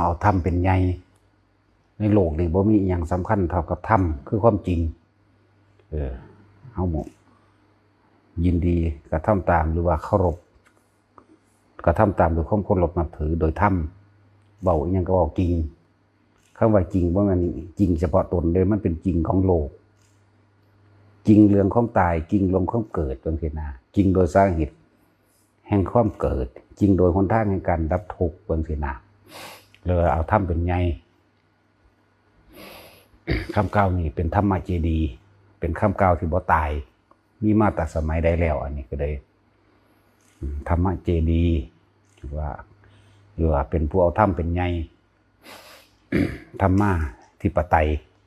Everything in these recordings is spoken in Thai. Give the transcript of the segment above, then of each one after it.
เอาธรรมเป็นใหญ่ในโลกนี้บ่มีอย่างสำคัญเท่ากับธรรมคือความจริงเอาหมดยินดีกระทำตามหรือว่าเคารพกระทำตามโดยความเคารพนับถือโดยธรรมเบาอย่างก็บอกจริงคำว่าจริงว่ามันจริงเฉพาะตนเลยมันเป็นจริงของโลกจริงเรื่องความตายจริงเรื่องความเกิดเป็นเพียงจริงโดยสาเหตุแห่งความเกิดจริงโดยหนทางแห่งการดับทุกข์เป็นเพียงเลยเอาธรรมเป็นใหญ่คำกล่าวนี้เป็นธรรมเจดีย์เป็นคำกล่าวที่บ่ตายมีมาแต่สมัยใดแล้วอันนี้ก็เลยธรรมเจดีย์ว่าเป็นผู้เอาธรรมเป็นใหญ่ธรรมะที่ปไตย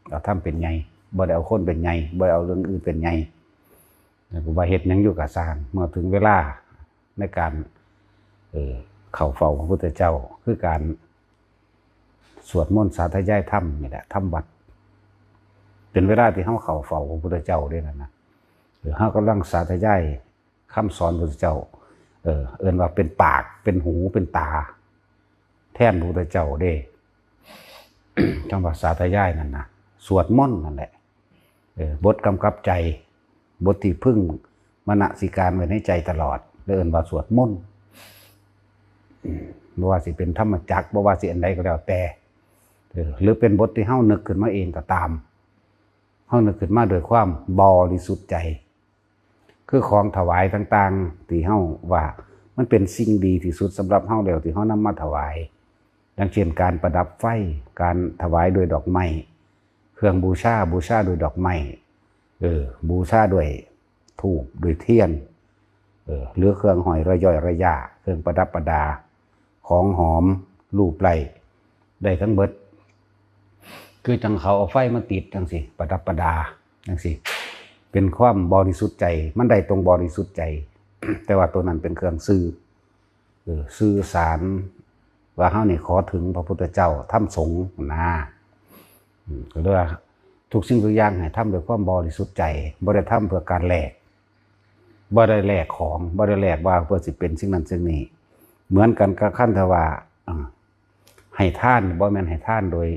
เอาธรรมเป็นใหญ่บ่ได้เอาคนเป็นใหญ่บ่ได้เอาเรื่องอื่นเป็นใหญ่ว่าเฮ็ดหยังอยู่กับสร้างเมื่อถึงเวลาในการเข้าเฝ้าพระพุทธเจ้าคือการสวดมนต์สาธยายธรรมนี่แหละธรรมวัดเป็นเวลาที่เฮาเข้าเฝ้าพระพุทธเจ้าด้วยนะหรือเฮากำลังสาธยายคำสอนพระพุทธเจ้าเอิ้นว่าเป็นปากเป็นหูเป็นตาแทนพระพุทธเจ้าเด้คำว่าสาธยายนั่นนะสวดมนต์นั่นแหละบทกำกับใจบทที่พึ่งมนสิการไว้ในใจตลอดเอิ้นว่าสวดมนต์บ่ว่าสิเป็นธรรมจักรบ่ว่าสิอันใดก็แล้วแต่หรือเป็นบทที่เฮานึกขึ้นมาเองก็ตามเฮานึกขึ้นมาโดยความบริสุทธิ์ใจคือของถวายต่างๆที่เฮาว่ามันเป็นสิ่งดีที่สุดสำหรับเฮาแล้วที่เฮานำมาถวายดังเช่นการประดับไฟการถวายโดยดอกไม้เครื่องบูชาโดยดอกไม้บูชาด้วยธูปด้วยเทียนหรือเครื่องห้อยระย่อยระยะเครื่องประดับประดาของหอมรูปไล้ได้ทั้งเบิดคือจังเขาเอาไฟมาติดจังสิประดับประดาจังสิเป็นความบริสุทธิ์ใจมันได้ตรงบริสุทธิ์ใจ แต่ว่าตัวนั้นเป็นเครื่องสื่อสารว่าเฮานี่ขอถึงพระพุทธเจ้าทำสงฆ์นะก็เรียกว่าทุกสิ่งทุกอย่างให้ทำด้วยความบริสุทธิ์ใจบ่ได้ทำเพื่อการแลกบ่ได้แลกของบ่ได้แลกว่าเพื่อสิเป็นสิ่งนั้นสิ่งนี้เหมือนกันกับขั้นทว่าให้ทานบ่แม่นให้ทานโดย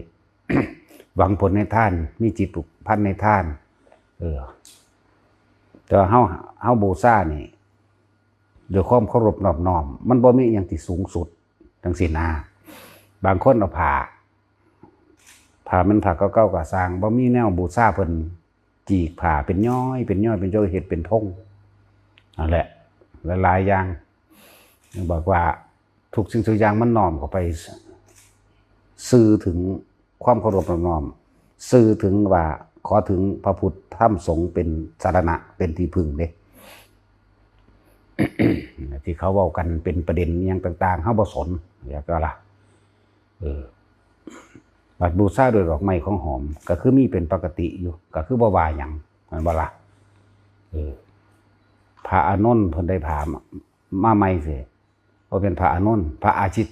หวังผลในทานมีจิตผูกพันในทานแต่เฮาบูชานี่ด้วยความเคารพนอบน้อมมันบ่มีอย่างที่สูงสุดจังซี่นะบางคนเอาผ้ามันผ้าเก่าๆก็สร้างบ่มีแนวบูชาเพิ่นจีกผ้าเป็นย้อยเป็นย้อยเป็นโจเฮ็ดเป็นธงนั่นแหละหลายๆอย่างบอกว่าทุกสิ่งทุกอย่างมันน้อมเข้าไปสื่อถึงความเคารพนอบน้อมสื่อถึงว่าขอถึงพระพุทธธรรมสงฆ์เป็นสรณะเป็นที่พึ่งเด้ ที่เขาเว้ากันเป็นประเด็นอย่างต่างๆเฮาบ่สนอย่างก็ล่ะบัดบูชาด้วยดอกไม้ของหอมก็คือมีเป็นปกติอยู่ก็คือบ่ว่าหยังมันบ่ล่ะพระอานนท์เพิ่นได้ผ่ามาใหม่สิบ่เป็นพระอานนท์พระอาชิ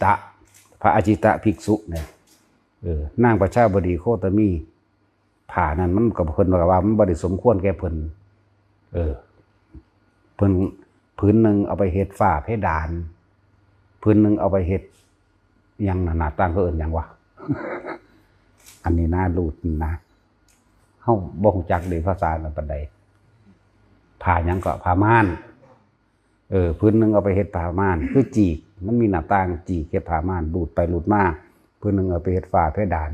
ตะภิกษุเนี่ยนางประชาบดีโคตมีผ่านั้นมันก็เพิ่นว่ามันบ่ได้สมควรแก่เพิ่นเพิ่นพื้นหนึ่งเอาไปเฮ็ดฝ้าเพดานพื้นหนึ่งเอาไปเฮ็ดยังหนาต่างก็เอิ้นหยังวะ อันนี้น่ารู้นะเฮาบ่ฮู้จักเด้ภาษานั้นปานใดผ้าหยังก็ผ้าม่านพื้นหนึ่งเอาไปเฮ็ดผ้าม่านคือจีกมันมีหน้าต่างจีกเฮ็ดผ้าม่านดูดไปดูดมาพื้นหนึ่งเอาไปเฮ็ดฝ้าเพดาน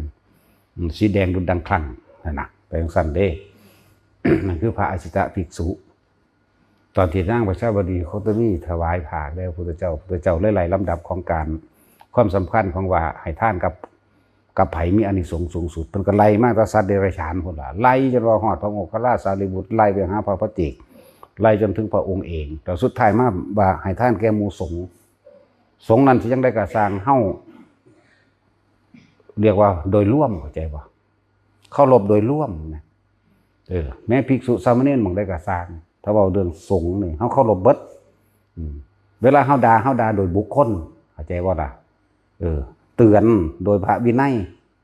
สีแดงดุจดังคลั่งนั่นน่ะไปจังซั่นเด้ นั่นคือพระอาชิตะภิกษุตอนที่นางประชาบดีโคตมีถวายผ้าแล้วพระพุทธเจ้าไล่ลำดับของการความสำคัญของว่าให้ทานกับไผมีอานิสงส์สูงสุดเพิ่นก็ไล่มาตั้งแต่สัตว์เดรัจฉานพุ่นล่ะไล่จนว่าฮอดพระโมคคัลลาสารีบุตรไล่ไปหาพระปฏิเจกไล่จนถึงพระองค์เองแต่สุดท้ายมาว่าให้ทานแก่หมู่สงฆ์นั้นสิจังได้ก็สร้างเฮาเรียกว่าโดยร่วมเข้าใจบ่เคารพโดยร่วมนะแม้ภิกษุสามเณรบางได้ก็สร้างถ้าเว้าเรื่องสงฆ์นี่เฮาเคารพเบิดเวลาเฮาด่าโดยบุคคลเข้าใจบ่ล่ะเตือนโดยพระวินัย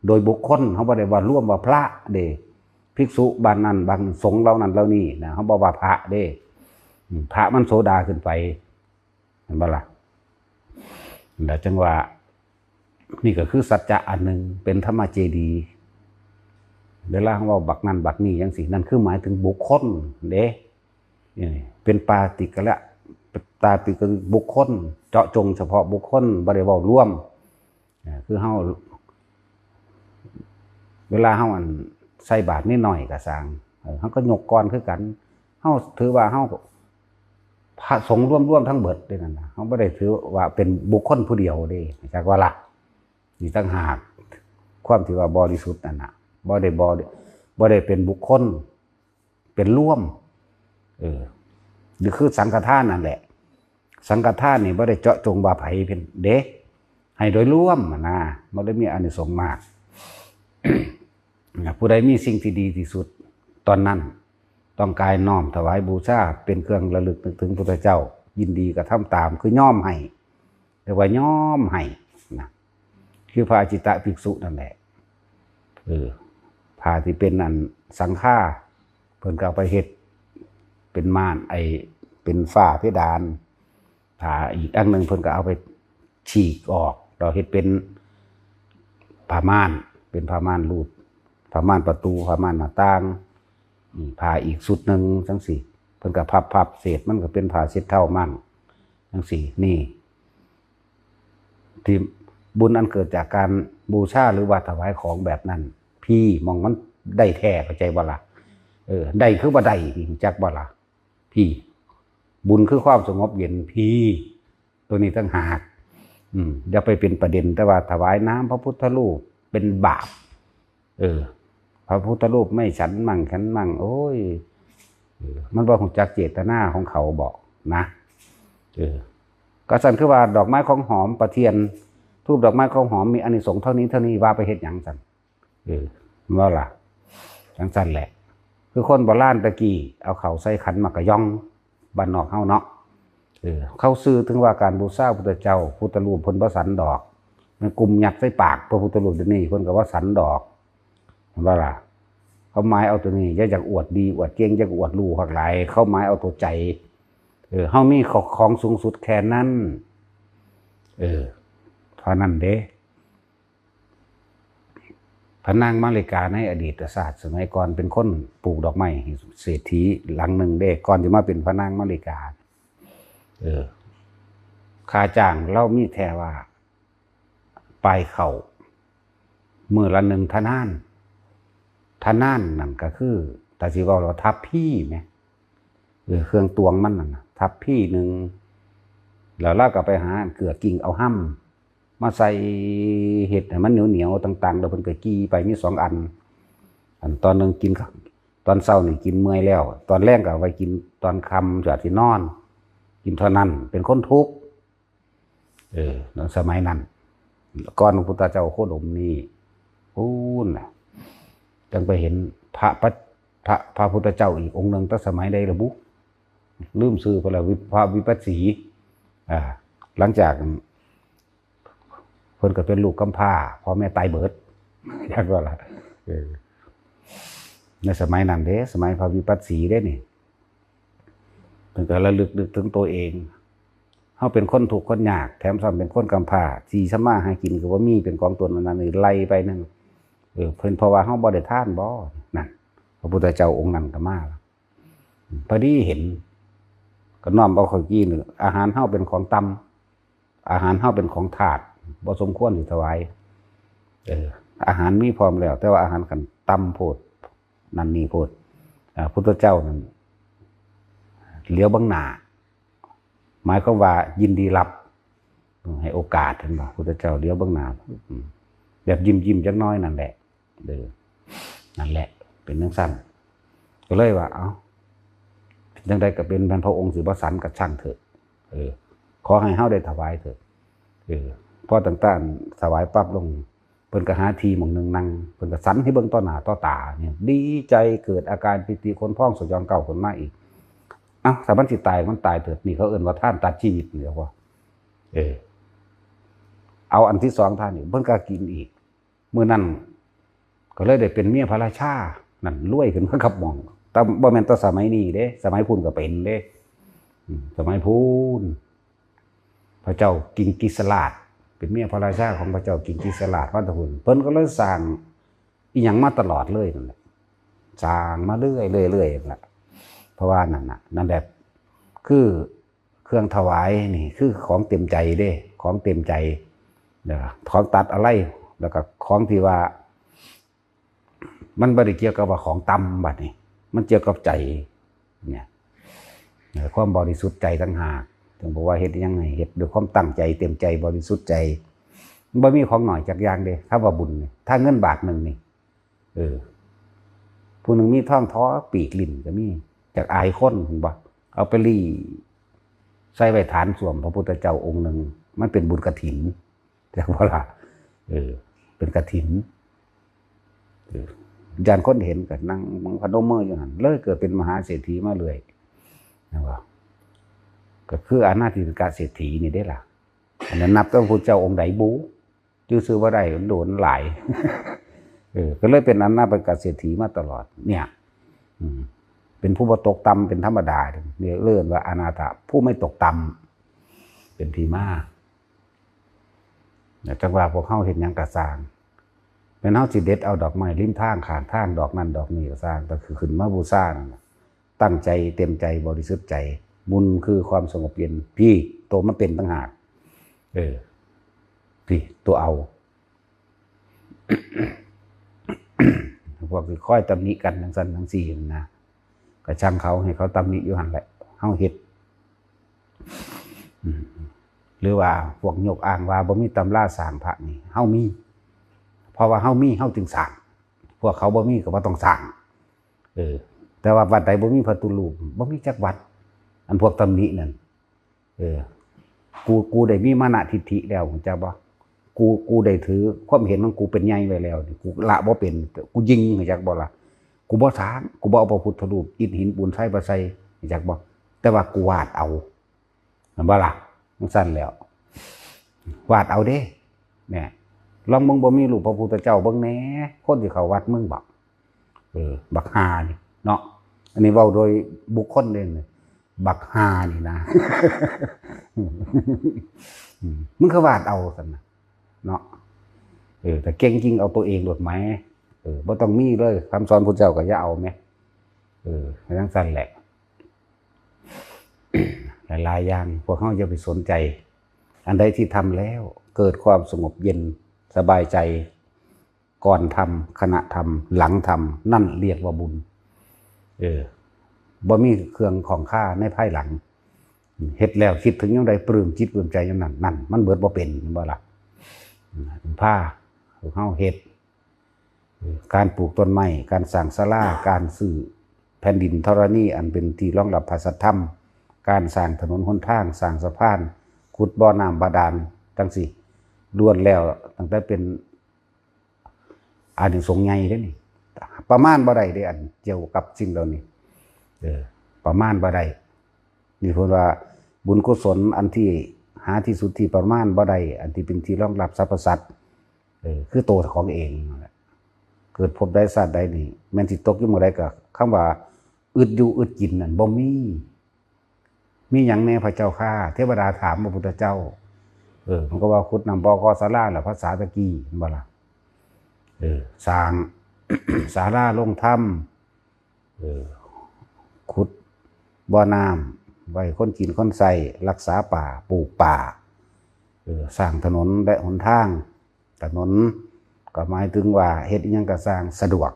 โดยบุคคลเฮาบ่ได้ว่าร่วมว่าพระเด้ภิกษุบ้านนั้นบางสงฆ์เหล่านั้นเหล่านี้นะเฮาบ่ว่าพระเด้พระมันโสดาขึ้นไปเห็นบ่ล่ะแล้วจังว่า นี่ก็คือสัจจะอันหนึ่งเป็นธรรมเจดีย์เวลาว่าบักนั่นบักนี่ยังสินั่นคือหมายถึงบุคคลเด้เป็นปาติกะละตาติกะบุคคลเจาะจงเฉพาะบุคคลบ่ได้เว้าร่วมคือเฮาเวลาเฮาอันใส่บาตรนิดหน่อยก็สร้างเฮาก็ยกก่อนคือกันเฮาถือว่าเฮาพระสงฆ์ร่วมทั้งเบิดด้วยนั่นนะเฮาบ่ได้ถือว่าเป็นบุคคลผู้เดียวเด้จักว่าล่ะนี่ต่างหากความที่ว่าบริสุทธิ์นั่นน่ะบ่ได้เป็นบุคคลเป็นร่วมหรือคือสังฆทานนั่นแหละสังฆทานนี่บ่ได้เจาะจงว่าไผเป็นเด้ให้โดยรวมนะบ่ได้มีอานิสงส์มาก ผู้ใดมีสิ่งที่ดีที่สุดตอนนั้นต้องกายน้อมถวายบูชาเป็นเครื่องระลึกนึกถึงพระพุทธเจ้ายินดีกระทำตามคือย่อมให้เรียกว่าย่อมให้นะคือพระอจิตะภิกษุนั่นแหละพาที่เป็นอันสังฆาเพิ่นก็เอาไปเฮ็ดเป็นม่านเป็นฝ้าเพดานผ้าอีกอันหนึ่งเพิ่นก็เอาไปฉีกออกเราเฮ็ดเป็นผ้าม่านเป็นผ้าม่านรูดผ้าม่านประตูผ้าม่านหน้าต่างผ้าอีกสุดหนึ่งจังสี่เพิ่นก็พับเศษมันก็เป็นผ้าเช็ดเท้ามั่งจังสี่นี่ที่บุญอันเกิดจากการบูชาหรือว่าถวายของแบบนั้นพี่มองมันได้แท้เข้าใจบ่ล่ะได้คือบ่ได้จักบ่ล่ะพี่บุญคือความสงบเย็นพี่ตัวนี้ตั้งหากอย่าไปเป็นประเด็นแต่ว่าถวายน้ำพระพุทธรูปเป็นบาปพระพุทธรูปไม่ฉันมั่งฉันมั่งโอ้ยมันบ่รู้จักเจตนาของเขาบอกนะก็สั่นคือว่าดอกไม้ของหอมประเทียนทูบดอกไม้ของหอมมีอานิสงส์เท่านี้ว่าไปเฮ็ดหยังสั่นว่าล่ะจังสั่นแหละคือคนโบราณตะกี้เอาเขาใส่ขันมากระย่องบ้านนอกเฮาเนาะเขาซื้อถึงว่าการบูชาพระพุทธเจ้าพุทธรูปเพิ่นบ่สันดอกมันกลุ่มยัดใส่ปากพระพุทธรูปเดี๋ยวนี้เพิ่นก็ว่าสันดอกว่าล่ะเขาหมายเอาตัวนี้อยากอวดดีอวดเก่งอยากอวดรู้หักหลายเขาหมายเอาตัวใจเฮามีของสูงสุดแค่นั้นเท่านั้นเด้พระนางมาริกาในอดีตศาสตร์สมัยก่อนเป็นคนปลูกดอกไม้เศรษฐีหลังหนึ่งเด้ก่อนจะมาเป็นพระนางมาริกาค่าจ้างเรามีแท้ว่าปลายเข่ามือละหนึ่งทนานนั่นก็คือแต่สิว่าเราทับพี่ไหมเครื่องตวงมันนั่นทับพี่หนึ่งแล้วเราก็ไปหาเกลือกิ่งเอาห้ำมาใส่เห็ดให้มันเหนียวต่างๆเราเป็นกะกี้ไปมี2 อันตอนนึงกินตอนเช้านี่กินเมื่อยแล้วตอนแรกก็เอาไว้กินตอนค่ำจะที่นอนกินเท่านั้นเป็นคนทุกข์สมัยนั้นก่อนพระพุทธเจ้าโคดมนี่พูนจังไปเห็นพระพุทธเจ้าอีกองค์หนึ่งตั้งสมัยใดระบุลืมชื่อพระวิปัสสีหลังจากเพิ่นก็เป็นลูกกำพร้าพ่อแม่ตายเบิดอยากว่าล่ะในสมัยนั้นเด้สมัยพระวิปัสสีเด้นี่เพิ่นก็ระลึกนึกถึงตัวเองเฮาเป็นคนทุกข์คนยากแถมซ้ำเป็นคนกำพร้าสิสมาหากินก็บ่มีเป็นกองตนนั้นนี่ไล่ไปนั่นเพิ่นเพราะว่าเฮาบ่ได้ทานบ่นั่นพระพุทธเจ้าองค์นั้นก็มาพอดีเห็นก็น้อมเอาข้าวกี้นี่อาหารเฮาเป็นของต่ำอาหารเฮาเป็นของทาสบ่สมควรสิถวายอาหารมีพร้อมแล้วแต่ว่าอาหารกันต่ำโพดนั่นนี่โพดพุทธเจ้านั่นเหลียวเบิ่งหน้าหมายความว่ายินดีรับให้โอกาสเห็นบ่พุทธเจ้าเหลียวเบิ่งหน้าแบบยิ้มจักน้อยนั่นแหละนั่นแหละเป็นจังซั่นก็เลยว่าเอ้าจังได๋ก็เป็นพระองค์สิบ่สันก็ช่างเถอะขอให้เฮาได้ถวายเถอะพอต่างๆถวายปั๊บลงเพิ่นก็หาที่หม่องนึงนั่งเพิ่นก็สันให้เบิ่งต่อหน้าต่อตาเนี่ยดีใจเกิดอาการปิติคนพ้องสยองเก่าคนมาอีกถ้ามันสิตายมันตายเถิดนี่เขาเอิ้นว่าท่านตัดชีวิตนี่ว่าเอาอันที่2ท่านนี่เพิ่นก็กินอีกมื้อนั้นก็เลยได้เป็นเมียพระราชานั่นรวยขึ้นมากับหม่องแต่บ่แม่นแต่สมัยนี้เด้สมัยพุทธก็เป็นเด้สมัยพุทธพระเจ้ากิงกิสลาด เป็นเมียพระราชาของพระเจ้ากิงกิสลาดวัดหุ่นเพิ่นก็เลยสร้างอีหยังมาตลอดเลยนั่นแหละสร้างมาเรื่อยนั่นแหละเพราะว่านั่นแหละคือเครื่องถวายนี่คือของเต็มใจเด้ของเต็มใจของตัดอะไรแล้วก็ของที่ว่ามันบ่ได้เกี่ยวกับว่าของต่ำบัดนี้มันเกี่ยวกับใจเนี่ยความบริสุทธิ์ใจต่างหากถึงบอกว่าเฮ็ดยังไงเฮ็ดด้วยความตั้งใจเต็มใจบริสุทธิ์ใจบ่มีของหน่อยจากอย่างเด้ถ้าว่าบุญนี่ถ้าเงินบาทนึงนี่ผู้หนึ่งมีท่องท้อปีกลิ้นก็มีจากอายคนเห็นบ่เอาไปรีใส่ไว้ฐานสวมพระพุทธเจ้าองค์หนึ่งมันเป็นบุญกฐินแต่ว่าล่ะเป็นกฐินยานคนเห็นกับนั่งมังพนมมืออยู่หันเลยเกิดเป็นมหาเศรษฐีมาเลยนะว่าก็คืออนาธิกาเศรษฐีนี่ได้ล่ะอันนั้นนับต้องพระเจ้าองค์ใดบูซื้อว่าได้โดนหลายก็เลยเป็นอนาธิกาเศรษฐีมาตลอดเนี่ยเป็นผู้บ่ตกต่ำเป็นธรรมดาเนี่ยเลื่อนว่าอนาถาผู้ไม่ตกต่ำเป็นทีมาจังว่าพวกเขาเห็นยังกระสร้างเป็นเฮาสิเด็ดเอาดอกไม้ริมทางข้างทางดอกนั้นดอกนี้ก็สร้างก็คือขึ้นมาบูชาตั้งใจเต็มใจบริสุทธิ์ใจบุญคือความสงบเย็นพี่ตัวมันเป็นต่างหากพี่ตัวเอา พวกที่ค่อยตำหนิกันทั้งสั้นทั้งสี่นะก็ช่างเขาให้เขาตำหนิอยู่หันแหละเฮาเฮ็ดหรือว่าพวกยกอ้างว่าบ่มีตำราสร้างพระนี่เฮามีเพราะว่าเฮามีเฮาจึงสร้างพวกเขาบ่มีก็บ่ต้องสร้างแต่ว่าวัดใดบ่มีพระตุลูปบ่มีจักวัดอันพวกตำหนินั่นกูได้มีมานะทิฏฐิแล้วจะบ่กูได้ถือความเห็นของกูเป็นใหญ่ไว้แล้วกูละบ่เป็นกูยิงจักบ่ล่ะกูบ่สร้างกูบ่เอาพระพุทธรูปอิฐหินปูนไส้บ่ใส่จักบ่แต่ว่ากูวาดเอานั่นบ่ล่ะมันสั้นแล้ววาดเอาเด้เนี่ยลองมึงบ่มีรูปพระพุทธเจ้าเบิ่งแหน่คนที่เขาวัดมึงบักบักฮานี่เนาะอันนี้เว้าโดยบุคคลเด้บักฮานี่นะ มึงก็วาดเอาซั่นน่ะเนาะแต่เก่งจริงเอาตัวเองโดดไหมบ่ต้องมีเลยคำสอนพุทธเจ้าก็อย่าเอาแม่ทั้งสั้นแหละ หลายอย่างพวกเขาอย่าไปสนใจอันใดที่ทำแล้วเกิดความสงบเย็นสบายใจก่อนทำขณะทำหลังทำนั่นเรียกว่าบุญบ่มีเครื่องของข้าในภายหลังเฮ็ดแล้วคิดถึงยังใดปลื้มจิตปลื้มใจอย่างนั้นนั่นมันเบิดบ่เป็นบ่ล่ะผ้าพวกเขาเฮ็ดการปลูกต้นไม้การสร้างศาลาการซื้อแผ่นดินธรณีอันเป็นที่รองรับพระสัทธรรมการสร้างถนนหนทางสร้างสะพานขุดบ่อน้ำบาดาลจังซี่ล้วนแล้วตั้งแต่เป็นอานิสงส์ใหญ่เด้นี่ประมาณบ่ได้เด้อันเกี่ยวกับสิ่งเหล่านี้ประมาณบ่ได้นี่พูดว่าบุญกุศลอันที่หาที่สุดที่ประมาณบ่ได้อันที่เป็นที่รองรับสรรพสัตว์คือตัวของเองเกิดพบได้ชาติใดนี่แม้นสิตกอยู่เมื่อใดก็คำว่าอึดอยู่อึดกินนั่นบ่มีหยังแน่พระเจ้าข้าเทวดาถามพระพุทธเจ้ามันก็ว่าขุดนำบ่อศาลาล่ะภาษาตะกี้บ่ล่ะสร้าง ศาลาลงถ้ำขุดบ่อน้ำไว้คนกินคนใส่รักษาป่าปลูกป่าสร้างถนนและหนทางถนนก็หมายถึงว่าเฮ็ดอิหยังก็สร้างสะดวก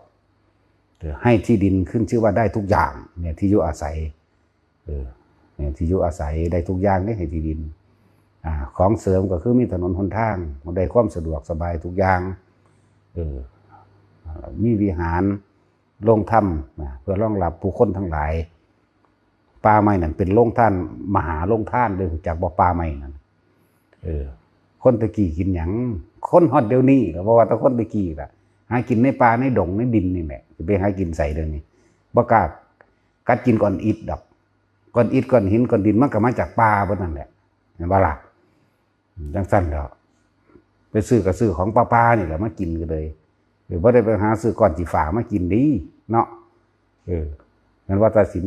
ให้ที่ดินขึ้นชื่อว่าได้ทุกอย่างเนี่ยที่อยู่อาศัยที่อยู่อาศัยได้ทุกอย่างได้ให้ที่ดินของเสริมก็คือมีถนนหนทางได้ความสะดวกสบายทุกอย่างมีวิหารโรงถ้ำเพื่อรองรับผู้คนทั้งหลายป่าไม้นั่นเป็นโรงท่านมหาโรงท่านเลยจากบ่ป่าไม้นั่นคนตะกี้กินหยังคนฮอดเดี๋ยวนี้ก็บ่ว่าแต่คนตะกี้ล่ะหากินในป่าในดงในดินนี่แหละสิไปหากินใส่เดี๋ยวนี้บ่กล้ากัดกินก้อนอิฐดอกก้อนอิฐก้อนหินก้อนดินมันก็มาจากป่าเบิดนั่นแหละเห็นบ่ล่ะจังซั่นแล้วไปซื้อก็ซื้อของป่าๆนี่แหละมากินกันเลยบ่ได้ไปหาซื้อก้อนจีฝามากินดีเนาะงั้นว่าตัดสิน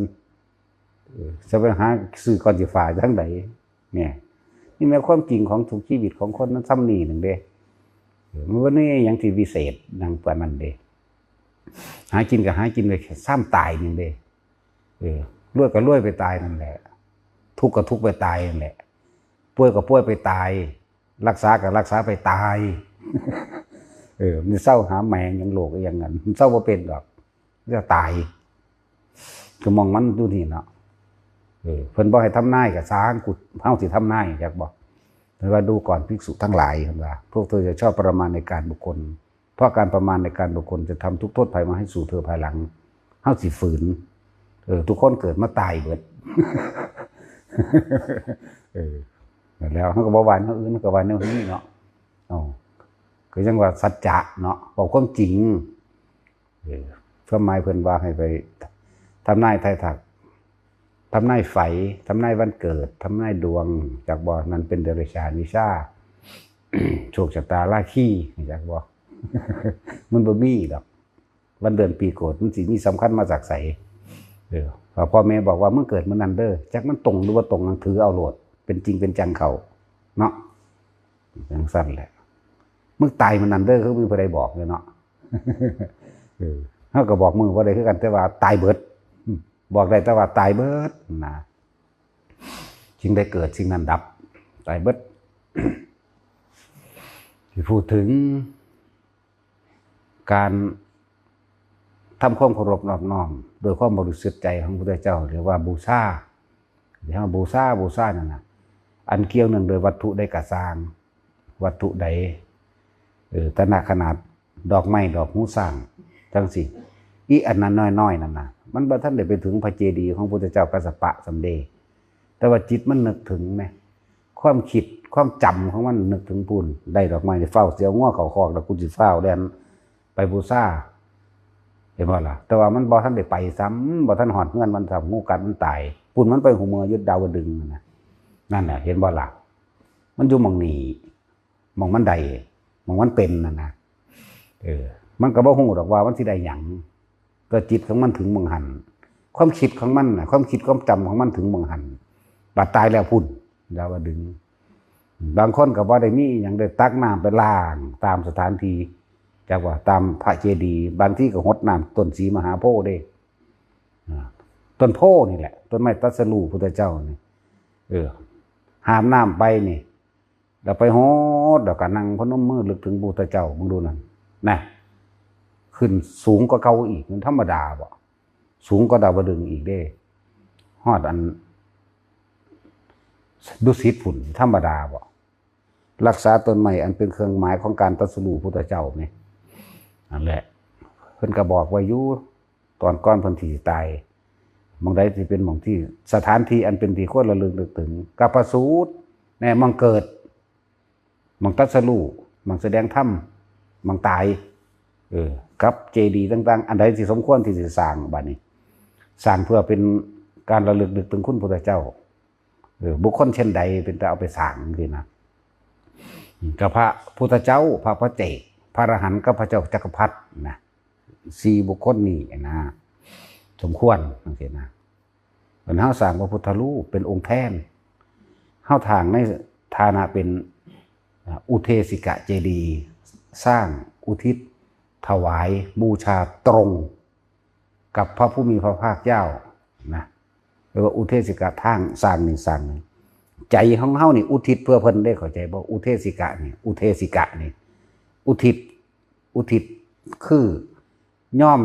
จะไปหาซื้อก้อนจีฝาจังไดเนี่ย นี่แม้ความจริงของทุกชีวิตของคนนั้นซ้ำนี่หนึ่งเด้มันว่านี่อย่างที่วิเศษดังปานนั้นเด้หากินกับหากินไปซ้ำตายหนึ่งเด้รวยก็รวยไปตายนั่นแหละทุกข์ก็ทุกข์ไปตายนั่นแหละป่วยก็ป่วยไปตายรักษาก็รักษาไปตายมันเศร้าหาแมงอย่างโลกอย่างนั้นมันเศร้าว่าเป็นหรอกจะตายก็มองมันดูนี่เนาะเพิ่นบอกให้ทำนายกับสร้างกุดเฮาสิทำนายอยากบอกแต่ว่าดูก่อนภิกษุทั้งหลายเห็นว่าพวกเธอจะชอบประมาณในการบุคคลเพราะการประมาณในการบุคคลจะทำทุกโทษภัยมาให้สู่เธอภายหลังเฮาสิฝืนทุกคนเกิดมาตายเบิดแล้วเฮาก็บ่ว่าเฮาอื่นก็ว่าแนวนี้เนาะก็ยังว่าสัจจะเนาะบอกความจริงเพื่อหมายเพิ่นว่าให้ไปทำนายไทยทักทำนายไฟทำนายวันเกิดทำนายดวงจากบ่นั้นเป็นเดรัจฉานวิชาโชคชะตาราคีจากบ่มันบ่มีดอกวันเดือนปีโกฏมันสิมีสำคัญมาจากไสพ่อแม่บอกว่าเมื่อเกิดมื้อนั้นเด้อจักมันตรงหรือว่าตรงนั้นถือเอาโลดเป็นจริงเป็นจังเขาเนาะจังซั่นแหละมึงตายมันนั้นเด้อเขามีผู้ใดบอกเลยเนาะเขาก็บอกมึงว่าใดคือกันแต่ว่าตายเบิดบอกได้แต่ว่าตายเบิดนะสิ่งใดเกิดสิ่งนั้นดับตายเบิดที่พูดถึงการทำความเคารพนอบน้อมโดยความบริสุทธิ์ใจของพระพุทธเจ้าหรือว่าบูชาหรือว่าบูชานั่นนะอันเกี่ยวเนื่องโดยวัตถุใดกระสร้างวัตถุใดแต่หนักขนาดดอกไม้ดอกหูสร้างจังสิอีอันนั้นน้อยๆนั่นนะมันบ่ทันได้ไปถึงพระเจดีย์ของพระพุทธเจ้ากัสสปะสำเดแต่ว่าจิตมันนึกถึงไหมความคิดความจำของมันนึกถึงปุ่นได้ดอกไม้เฝ้าเสียวง้อเขาคอกแล้วกูสิเฝ้าแดนไปบูชาเห็นบ่ล่ะแต่ว่ามันบ่ทันได้ไปซ้ำบ่ทันหอดเงื่อนมันซ้ำงูกัดมันตายปุ่นมันไปหูเมือยึดดาวดึงนะนั่นแหละเห็นบ่ล่ะมันอยู่หม่องนี้หม่องมันใดหม่องมันเป็นนั่นนะมันก็บ่ฮู้ดอกว่ามันสิได้หยังก็จิตของมันถึงหม่องหันความคิดของมันน่ะความคิดความจำของมันถึงหม่องหันบาดตายแล้วพุ่นดาวดึงบางคนก็บ่ได้มีหยังได้ตักน้ำไปล้างตามสถานที่จากว่าตามพระเจดีย์บางที่ก็หดน้ำต้นศรีมหาโพธิ์เด้ต้นโพนี่แหละต้นไม้ตรัสรู้พุทธเจ้านี่หามน้ำไปนี่เราไปโหดเดี๋ยวก็นั่งพนมมือลึกถึงพุทธเจ้ามึงดูนั่นนะขึ้นสูงกว่าเก่าอีกมันธรรมดาบ่สูงกว่าดาวดึงอีกเด้ฮอดอันดุสิตฝุ่นธรรมดาบ่รักษาต้นไม้อันเป็นเครื่องหมายของการตรัสรู้พุทธเจ้านี่นั่นแหละเพิ่นก็บอกไว้อยู่ตอนก่อนเพิ่นสิตายบางใดที่เป็นหม่องที่สถานที่อันเป็นที่ควรระลึกนึกถึงกับประสูติแน่มังเกิดมังตรัสรู้มังแสดงธรรมมังตายกับเจดีย์ต่างๆอันใดที่สมควรที่จะสร้างบัดนี้สร้างเพื่อเป็นการระลึกนึกถึงคุณพระพุทธเจ้าบุคคลเช่นใดเป็นแต่เอาไปสร้างคือนะกับพระพุทธเจ้าพระเจกพระอรหันต์กับพระเจ้าจักรพรรดินะ4บุคคลนี้นะสมควรจังซี่นะเพิ่นเฮาสร้างพระพุทธรูปเป็นองค์แทนเฮาทางในฐานะเป็นอุเทสิกะเจดีย์สร้างอุทิศถวายบูชาตรงกับพระผู้มีพระภาคเจ้านะเรียกว่าอุเทสิกะทางสร้างนี่สร้างนี่ใจของเฮานี่อุทิศเพื่อเพิ่นได้เข้าใจบ่อุเทสิกะนี่อุเทสิกะนี่อุทิศคือย่อม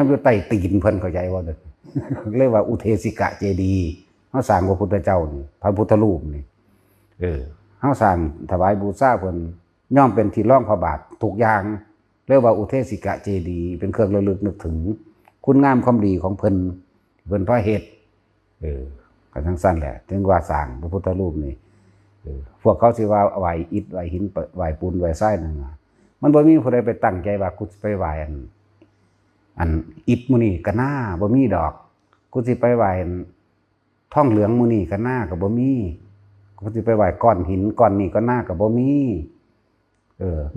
อยู่ใต้ตีนเพิ่นเข้าใจบ่เด้อเรียกว่าอุเทสิกะเจดีย์เฮาสร้างพระพุทธเจ้านี่พระพุทธรูปนี่เฮาสร้างถวายบูชาเพิ่นย่อมเป็นที่รองพระบาททุกอย่างเรียกว่าอุเทสิกะเจดีย์เป็นเครื่องระลึกนึกถึงคุณงามความดีของเพิ่นพระเฮ็ดก็ทั้งสั้นแหละถึงว่าสร้างพระพุทธรูปนี่พวกเขาสิว่าไหวอิฐไหวหินไหวปูนไหวทรายนั่นน่ะมันบ่มีผู้ใดไปตั้งใจว่ากูสิไปไหวอันอิฐมื้อนี้ก็น่าบ่มีดอกกูสิไปไหวทองเหลืองมื้อนี้ก็น่าก็บ่มีกูสิไปไหวก้อนหินก้อนนี้ก็น่าก็บ่มี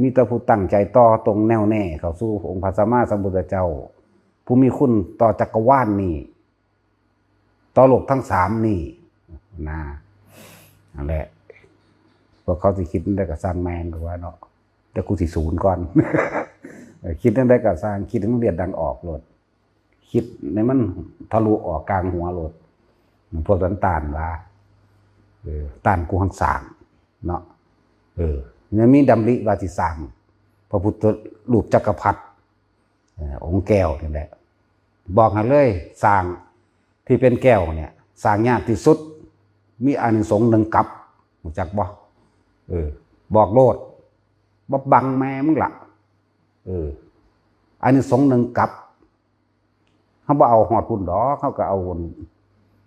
มีแต่ผู้ตั้งใจต่อตรงแน่วแน่เข้าสู่องค์พระสัมมาสัมพุทธเจ้าผู้มีคุณต่อจักรวาลนี่ต่อโลกทั้ง3นี่นะ นั่นแหละพวกเขาสิคิดได้ก็สร้างแมงก็ว่าเนาะแต่กูสิศูนย์ก่อน คิดได้ก็สร้างคิดถึงเรียนดังออกโลดคิดในมันทะลุออกกลางหัวโลดพวกนั้นต้านว่าต้านกูหังสร้างเนาะยังมีดำริว่าสิสร้างพระพุทธรูปจักรพรรดิองค์แก้วนี่แหละบอกให้เลยสร้างที่เป็นแก้วเนี่ยสร้างยากที่สุดมีอานิสงส์1 กับรู้จักบ่บอกโลดบ่บังแม่มึงล่ะอานิสงส์1 กับเขาบ่เอาหอดพุ่นดอกเขาก็เอาวน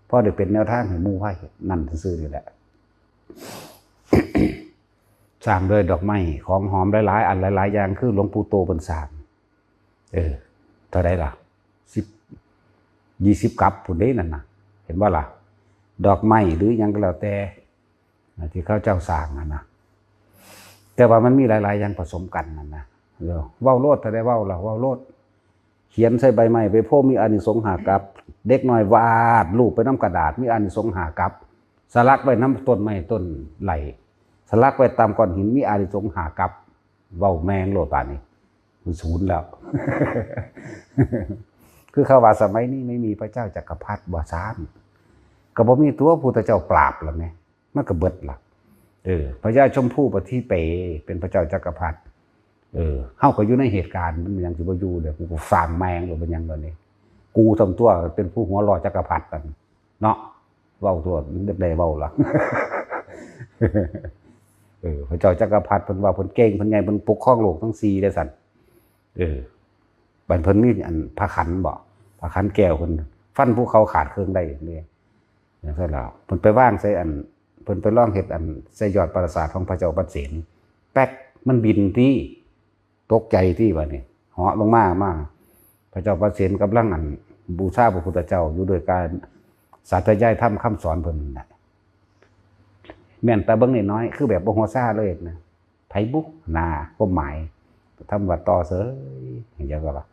พอได้เป็นแนวทางให้หมู่ไว้นั่นซื่อๆนี่แหละ สร้างด้วยดอกไม้ของหอมหลายๆอันหลายๆอย่างคือหลวงปู่โตเพิ่นสร้างเท่าใดล่ะ20 กับพุ่นเด้นั่นน่ะเห็นบ่ล่ะดอกไม้หรือหยังก็แล้วแต่ที่เขาเจ้าสร้างนั่นนะแต่ว่ามันมีหลายๆอย่างผสมกันนั่นนะเว้าโลดถ้าได้เว้าล่ะเว้าโลดเขียนใส่ใบไม้ไปโพมีอานิสงส์5 กับเด็กน้อยวาดรูปไปน้ำกระดาษมีอานิสงส์5 กับสลักไว้น้ำต้นไม้ต้นไหลสลักไว้ตามก้อนหินมีอานิสงส์5 กับเว้าแมงโลดป่านนี้มันศูนย์แล้ว คือเขาว่าสมัยนี้ไม่มีพระเจ้าจักรพรรดิบ่ซ้ำก็บ่มีตัวพุทธเจ้าปราบแล้วไงมันก็เบิดล่ะพระเจ้าชมพู่ปฏิเปเป็นพระเจ้าจักรพรรดิเฮาก็อยู่ในเหตุการณ์มันยังสิบ่อยู่เด้อกูก็ฟังแมงหรือเป็นหยังตอนนี้กูทำตัวเป็นผู้หัวรอจักรพรรดิกันเนาะเว้าตัวได้เว้าล่ะ พระเจ้าจักรพรรดิเพิ่นว่าเพิ่นเก่งเพิ่นใหญ่เพิ่นปกครองโลกทั้ง4ได้สั่นบัดเพิ่นมีอันพระขันบ่พระขันแก้วเพิ่นฟันภูเขาขาดเครื่องได้นี่อย่างนั้นแล้วเพิ่นไปวางใส่อันเพิ่นไปลองเฮ็ดอันใส่ยอดปราสาทของพระเจ้าปัสเสนแป๊กมันบินที่ตกใจที่บัดนี้เหาะลงมาพระเจ้าปัสเสนกำลังอันบูชาพระพุทธเจ้าอยู่โดยการสาธยายธรรมคำสอนเพิ่นน่ะแม่นตาเบิ่งน้อยๆคือแบบบ่ฮู้ซ่าเลยนะไผบุนาความหมายทำว่าต่อเสยอย่างเงี้ยก็ว่า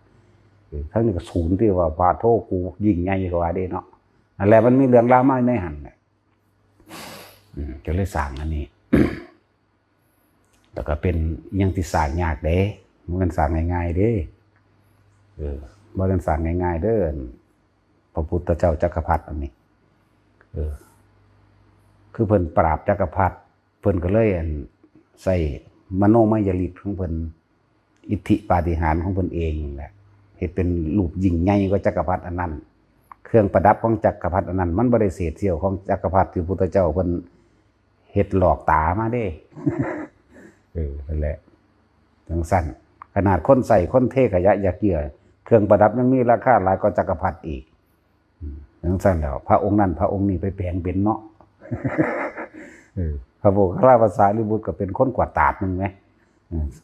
ทั้งนี้ก็ศูนย์ที่ว่าบาโทกูยิ่งใหญ่กว่าเด้เนาะนั่นแหละมันมีเรื่องราวมาในหันแหละก็เลยสร้างอันนี้ แล้วก็เป็นยังที่สร้างยากเด้มันสร้างง่ายๆเด้บ่ได้สร้างง่ายๆเด้อพระพุทธเจ้าจักรพรรดิอันนี้คือเพิ่นปราบจักรพรรดิเพิ่นก็เลยใส่มโนมยฤทธิ์ของเพิ่นอิทธิปาฏิหาริย์ของเพิ่นเองแหละเฮ็ดเป็นรูปยิ่งใหญ่กว่าจักรพรรดิอันนั้นเครื่องประดับของจักรพรรดิอันนั้นมันบ่ได้เศษเสี้ยวของจักรพรรดิที่พุทธเจ้าเพิ่นเฮ็ดหลอกตามาเด้ นั่นแหละจังซั่นขนาดคนใส่คนเทขยะอยากเยื่อเครื่องประดับยังมีราคาหลายกว่าจักรพรรดิอีกจังซั่นแล้วพระองค์นั้นพระองค์นี้ไปแปลงเป็นเนาะ พระโมคคัลลาภาษาลิบุตรก็เป็นคนกวาดตาดนึงไหม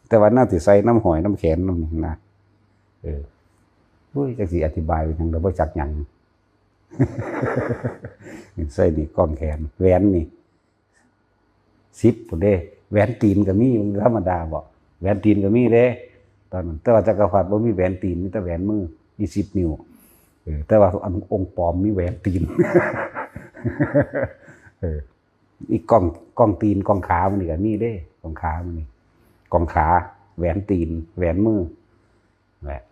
แต่ว่าน่าสิใส่น้ำหอยน้ำแขนน้ำนี่นะจักสิอธิบายเป็นหยังเราบ่จักหยังใส่นี่ก้อนแขนแหวนนี่10พุ่นเด้แหวนตีนก็มีธรรมดาบ่แหวนตีนก็มีเด้ตอนนั้นแต่ว่าจักรพรรดิบ่มีแหวนตีนมีแต่แหวนมือ20 นิ้วแต่ว่าองค์ปลอมมีแหวนตีนอีกกล้องตีนกล้องขามันนี่ก็มีเด้กล้องขามันนี่กล้องขาแหวนตีนแหวนมือแหละ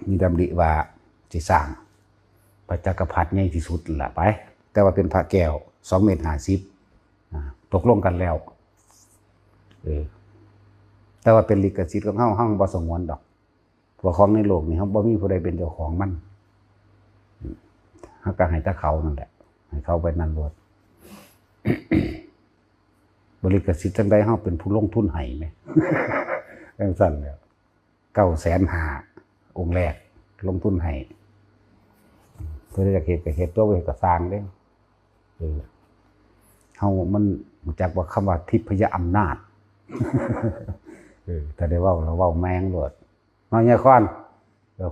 มีดำริว่าสิสร้างพระจักรพรรดิใหญ่ที่สุดล่ะไปแต่ว่าเป็นพระแก้ว2 เมตร 50ตกลงกันแล้วแต่ว่าเป็นลิขสิทธิ์ของเฮาบ่สงวนดอกเพราะของในโลกนี้เฮาบ่มีผู้ใดเป็นเจ้าของมันเฮาก็ให้แต่เขานั่นแหละให้เขาไปนั่นโลด บริกสิทธิ์จังใดเฮาเป็นผู้ลงทุนให้ไหม จังซั่นแล้ว950,000องค์แรกลงทุนให้เพื่อจะเฮ็ดก็เฮ็ดตัวไว้ก็สร้างเด้เฮามันรู้จักว่าคำว่าทิพยอำนาจ แต่ได้เว้าแล้วเว้าแมงโลดน้อยใหญ่คอน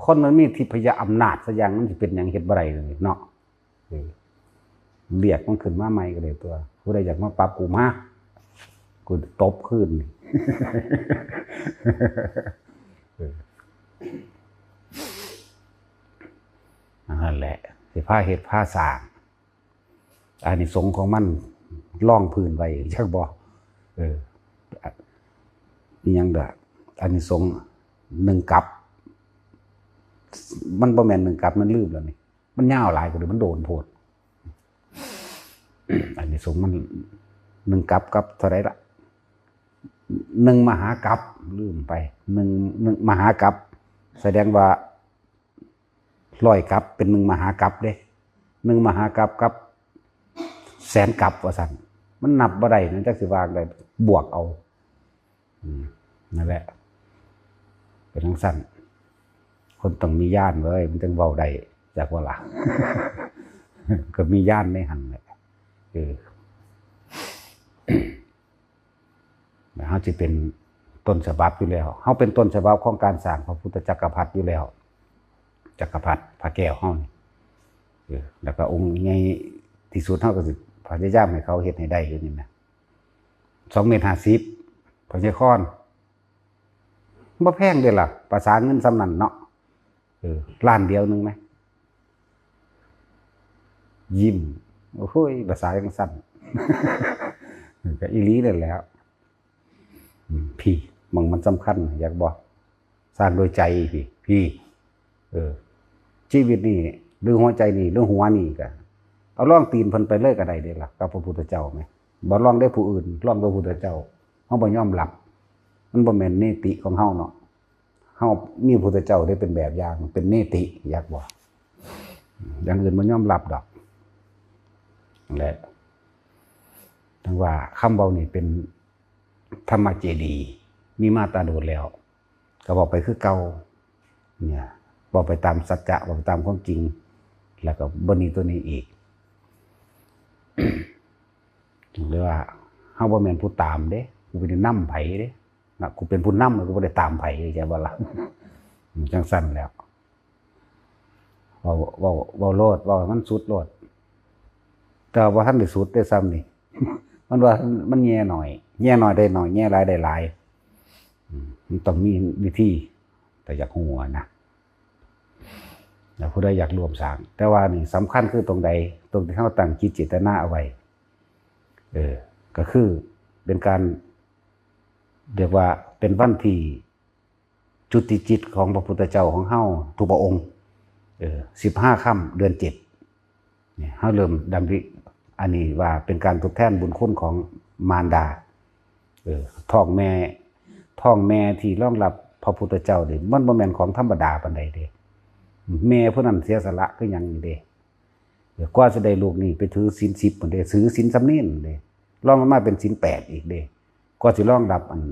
คนมันมีทิพยอำนาจซะอย่างมันสิเป็นหยังเฮ็ดบ่ได้เลยเนาะเรียกมันขึ้นมาใหม่ก็ได้ตัวผู้ใดอยากมาปรับกูมากูตบขึ้น นั่นแหละสิพาเฮ็ดพาสร้าง อานิสงส์ของมันล่องพื้นไว้จักบ่นี่ยังเด้ออานิสงส์1 กับมันบ่แม่น1 กับมันลืมแล้วนี่มันยาวหลายกว่าเดิมมันโดนโพดอานิสงส์มัน1 กับเท่าไหร่ล่ะ1 มหากัปลืมไป1มหากัปแสดงว่า100 กัปเป็น1 มหากัปเด้1 มหากัปกับ100,000 กัปว่าซั่นมันนับบ่ได้นะจักสิว่าได้บวกเอานั่นแหละเป็นจังซั่นคนต้องมีญาณเว้ยมันจึงเว้าได้จักว่าล่ะ ก็มีญาณในหั่นแหละเฮาสิเป็นต้นฉบับอยู่แล้วเฮาเป็นต้นฉบับของการสร้างพระพุทธจักรพรรดิอยู่แล้วจักรพรรดิพระแก้วเฮานี่แล้วก็องค์ใหญ่ที่สุดเฮาก็สิพยายามให้เขาเฮ็ดให้ได้อยู่นี่นะ2.50 เมตรพระเจ้าค้อนบ่แพงเด้ล่ะภาษาเงินสำนั้นเนาะล้านเดียวนึงมั้ยยิ้มโอ้ยภาษาจังซั่นก็อีหลีนั่นแหละพี่มันสำคัญอยากบอกสร้างโดยใจพี่ชีวิตนี่เรื่องหัวใจนี่เรื่องหัวนี่ก็เอาล่องตีนเพิ่นไปเลยก็ได้เด้ล่ะกับพระพุทธเจ้าไหมบ่ล่องได้ผู้อื่นล่องพระพุทธเจ้าเฮาบ่ยอมรับมันบ่แม่นเนติของเฮาเนาะเฮามีพระพุทธเจ้าได้เป็นแบบอย่างเป็นเนติอยากบอกอย่างอื่นบ่ยอมรับดอกและทั้งว่าคำเว้านี่เป็นธรรมเจดีย์มีมาตาโดนแล้วก็บอกไปคือเก่าเนี่ยบอกไปตามสัจจะบอกตามความจริงแล้วก็บ่นี้ตัวนี้อีก หรือว่าเฮาบ่แม่นผู้ตามเด้กูเป็นนำไผเด้นะกูเป็นผู้นำกูบ่ได้ตามไผใช่บ่ล่ะ จังซั่นแล้วเว้าโลดเว้าให้มันสุดโลดแต่ว่าท่านได้สุดได้ซ้ำนี่ มันว่ามันแย่หน่อยได้หน่อยแย่หลายได้หลายมันต้องมีวิธีแต่อยากหัวนะแล้วผู้ใดอยากรวมสร้างแต่ว่านี่สำคัญคือตรงใดตรงที่เขาตั้งจิตเจตนาเอาไว้ก็คือเป็นการเรียกว่าเป็นวันที่จุติจิตของพระพุทธเจ้าของเฮาทุกพระองค์15 ค่ำเดือน7เนี่ยเฮาเริ่มดำริอันนี้ว่าเป็นการทดแทนบุญคุณของมารดาท้องแม่ที่รองรับพระพุทธเจ้านี่มันบ่แม่นของธรรมดาปานใดเด้แม่ผู้นั้นเสียสละคือหยังนี่เด้กว่าจะได้ลูกนี่ไปถือศีล10พุ่นเด้ถือศีลสำเร็จเด้รองลงมาเป็นศีล8อีกเด้กว่าสิรองรับอัน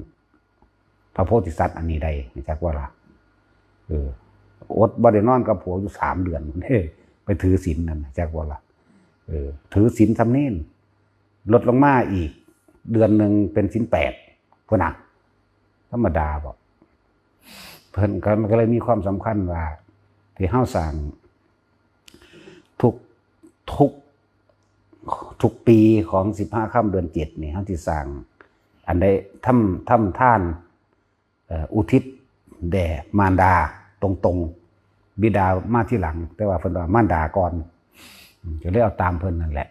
พระโพธิสัตว์อันนี้ได้จักว่าล่ะอดบ่ได้นอนกับผัวอยู่3 เดือนเด้ไปถือศีลนั่นจักว่าล่ะถือศีลสำเร็จลดลงมาอีกเดือนนึงเป็นศีล8พุ่นน่ะธรรมดาบ่เพิ่นก็เลยมีความสำคัญว่าที่เฮาสร้างทุกปีของ15 ค่ำเดือน7นี่เฮาสิสร้างอันใดทำทานอุทิศแด่มารดาตรงๆบิดามาทีหลังแต่ว่าเพิ่นว่ามารดาก่อนก็เลยเอาตามเพิ่นนั่นแหละ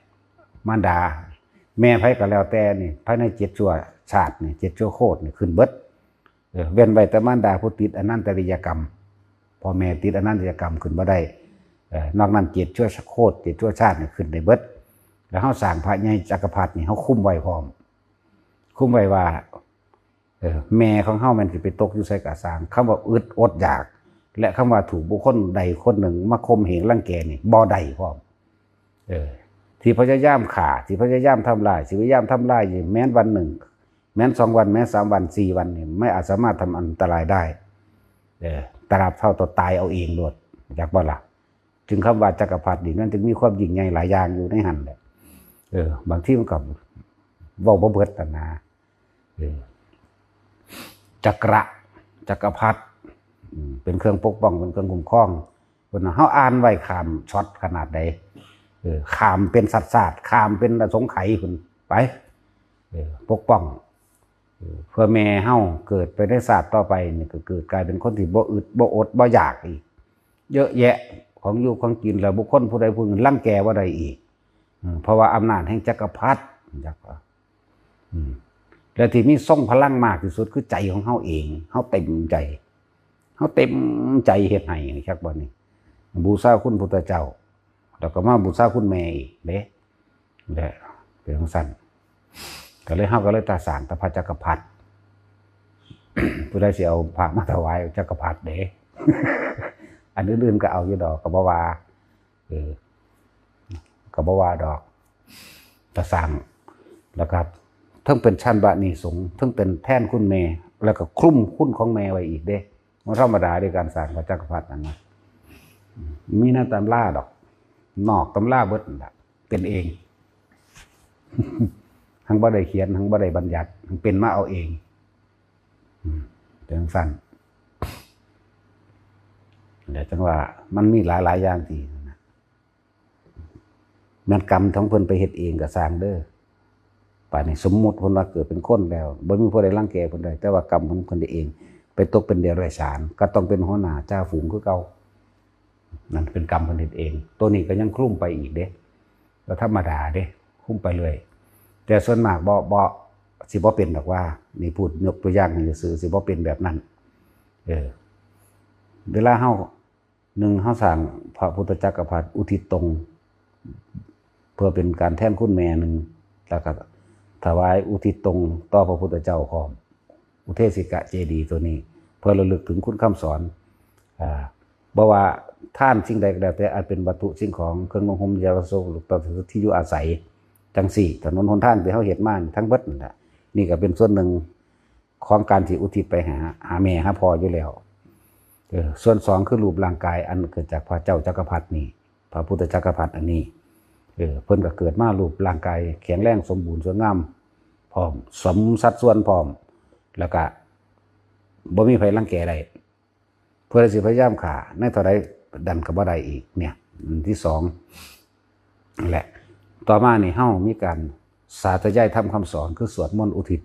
มารดาแม่ไผก็แล้วแต่นี่ภายใน7 ชั่วชาตินี่7 ชั่วโคตรนี่ขึ้นเบิดเว้นไว้แต่มารดาผู้ติดอนันตริยกรรมพ่อแม่ติดอนันตริยกรรมขึ้นบ่ได้นอกนั้น7 ชั่วโคตร7 ชั่วชาตินี่ขึ้นได้เบิดแล้วเฮาสร้างพระใหญ่จักรพรรดินี่เฮาคุ้มไว้พร้อมคุ้มไว้ว่าแม่ของเฮามันสิไปตกอยู่ไสก็สร้างคำว่าอึดอดอยากและคำว่าถูกบุคคลใดคนหนึ่งมาข่มเหงรังแกนี่บ่ได้พร้อมที่พยายามฆ่าที่พยายามทำลายที่พยายามทำลายแม้นวันหนึ่งแม้น2 วันแม้น3 วัน4 วันนี่ไม่อาจสามารถทำอันตรายได้ตราบเท่าตัวตายเอาเองโลดอยากบ่ล่ะจึงคำว่าจักรพรรดินั่นจึงมีความยิ่งใหญ่หลายอย่างอยู่ในหันแหละบางที่มันก็เว้าบ่เบิดนะจักรพรรดิเป็นเครื่องปกป้องเป็นเครื่องคุ้มครองเพิ่นเฮาอ่านไว้ข้ามช็อตขนาดใดข้ามเป็นสัตว์ข้ามเป็นสงไขเพิ่นไปปกป้องเพื่อแม่เฮาเกิดไปในศาสตร์ต่อไปนี่ก็เกิดกลายเป็นคนที่บ่อึดบ่อดบ่อยากอีกเยอะแยะของอยู่ของกินแล้วบุคคลผู้ใดผู้หนึ่งรังแกบ่ได้อีก เพราะว่าอำนาจแห่งจักรพรรดิจักว่าแล้วที่มีทรงพลังมากที่สุดคือใจของเฮาเองเฮาเต็มใจเฮาเต็มใจเฮ็ดให้นี่ครับบ่นี่บูชาคุณพุทธเจ้าแล้วก็มาบูชาคุณแม่อีกเด้แหละเป็นจังซั่นก็เลยเฮาก็เลยตาสร้างตะพระจักรพรรดิผู้ใดสิเอาพระมาถวายจักรพรรดิเด้ อันอื่นๆก็เอาอยู่ดอกก็บ่ว่าก็บ่ว่าดอกตาสร้างแล้วก็ทั้งเป็นชั้นบะนีสงฆ์ทั้งเป็นแท่นคุณแม่แล้วก็คลุ้มคุณของแม่ไว้อีกเด้มันธรรมดาในการสร้างพระจักรพรรดินั่นนะมีหน้าตำราดอกนอกตำราเบิดนั่นแหละเป็นเอง ทั้งบ่ได้เขียนทั้งบ่ได้บัญญัติทั้งเป็นมาเอาเองเป็นสั้นเดี๋ยวจังว่ามันมีหลายอย่างที่นะแม่นกรรมของเพิ่นไปเฮ็ดเองก็สร้างเด้อป่านนี้สมมุติเพิ่นว่าเกิดเป็นคนแล้วบ่มีผู้ใดรังแกเพิ่นได้แต่ว่ากรรมของเพิ่นเองไปตกเป็นเดรัจฉานก็ต้องเป็นหัวหน้าเจ้าฝูงคือเก่านั่นเป็นกรรมเพิ่นเฮ็ดเองตัวนี้ก็ยังคลุ้มไปอีกเด้ก็ธรรมดาเด้คลุ้มไปเลยแต่ส่วนมากบ่สิบ่เป็นดอกว่านี่พูดยกตัวอย่างให้ซื่อสิบ่เป็นแบบนั้นเวลาเฮาสร้างพระพุทธจักรพรรดิอุทิศตรงเพื่อเป็นการแทนคุณแม่หนึ่งแล้วก็ถวายอุทิศตรงต่อพระพุทธเจ้าพร้อมอุเทศิกะเจดีย์ตัวนี้เพื่อระลึกถึงคุณคำสอนบ่ว่าท่านสิ่งใดก็แล้วแต่อาจเป็นวัตถุสิ่งของเครื่องนุ่งห่มยาสโลกที่อยู่อาศัยจังสี่ถนนหนทางที่เฮาเฮ็ดมาทั้งเบิดนี่ก็เป็นส่วนหนึ่งของการที่อุทิศไปหาแม่หาพ่ออยู่แล้วส่วนสองคือรูปร่างกายอันเกิดจากพระเจ้าจักรพรรดินี่พระพุทธจักรพรรดิอันนี้เพิ่นก็เกิดมารูปร่างกายแข็งแรงสมบูรณ์สวยงามพร้อมสมสัดส่วนพร้อมแล้วก็บ่มีไผรังแกได้เพื่อสิพยายามฆ่าในเท่าใดดันก็บ่ได้อีกเนี่ยที่สองแหละต่อมานี่เฮามีการสาธยายธรรมคำสอนคือสวดมนต์อุทิศ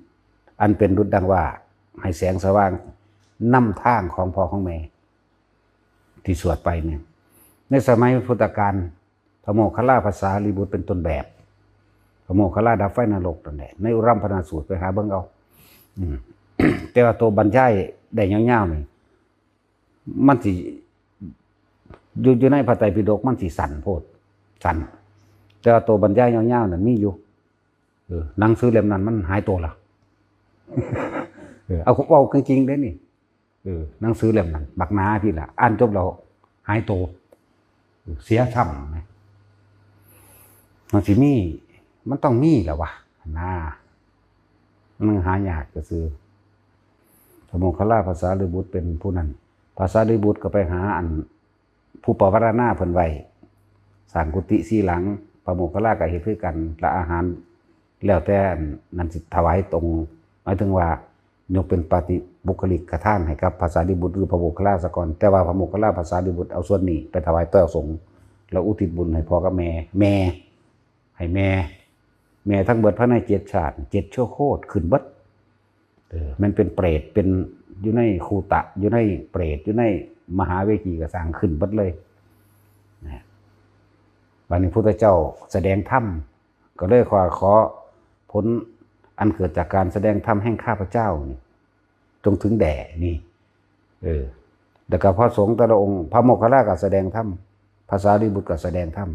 อันเป็นดุจดังว่าให้แสงสว่างนำทางของพ่อของแม่ที่สวดไปเนี่ยในสมัยพุทธกาลพระโมคคัลลาภาษาลีบุตรเป็นต้นแบบพระโมคคัลลาดับไฟนรกนั่นแหละในอุรัมพนาสูตรไปหาเบิ่งเอาแต่ว่าตัวบรรยายได้ยาวๆนี่มันสิอยู่ในพระไตรปิฎกมันสิสั่นโพดสั่นแต่ว่าตัวบรรยายยาวๆนั่นมีอยู่หนังสือเล่มนั้นมันหายตัวละเอาเอาจริงๆได้นี่หนังสือเล่มนั้นบักหนาพี่ละอ่านจบเราหายตัวเสียช่ำนะมันสิมีมันต้องมีแหละวะมันหายากก็คือพระโมคคัลลาภาษาลิบุตรเป็นผู้นั้นภาษาลิบุตรก็ไปหาอันผู้ปวารณาเพิ่นไว้สร้างกุฏิสีหลังพระโมคคัลลาก็เฮ็ดคือกันและอาหารแล้วแต่นั่นสิถวายตรงหมายถึงว่ายกเป็นปฏิบุคลิกทานให้กับภาษาลิบุตรหรือพระโมคคัลลาซะก่อนแต่ว่าพระโมคคัลลาภาษาลิบุตรเอาส่วนนี้ไปถวายต่อสงฆ์แล้วอุทิศบุญให้พ่อกับแม่ให้แม่ทั้งเบิดพระใน7 ชาติ7ชั่วโคตรขึ้นเบิดมันเป็นเปรตเป็นอยู่ในคูตะอยู่ในเปรตอยู่ในมหาเวทีก็สร้างขึ้นเบิดเลยวันนี้พระพุทธเจ้าแสดงธรรมก็เลยขอผลอันเกิดจากการแสดงธรรมแห่งข้าพเจ้านี่จงถึงแด่นี่แล้วก็พระสงฆ์แต่ละองค์พระโมคคัลลาก็แสดงธรรมภาษาลิบุตรก็แสดงธรรม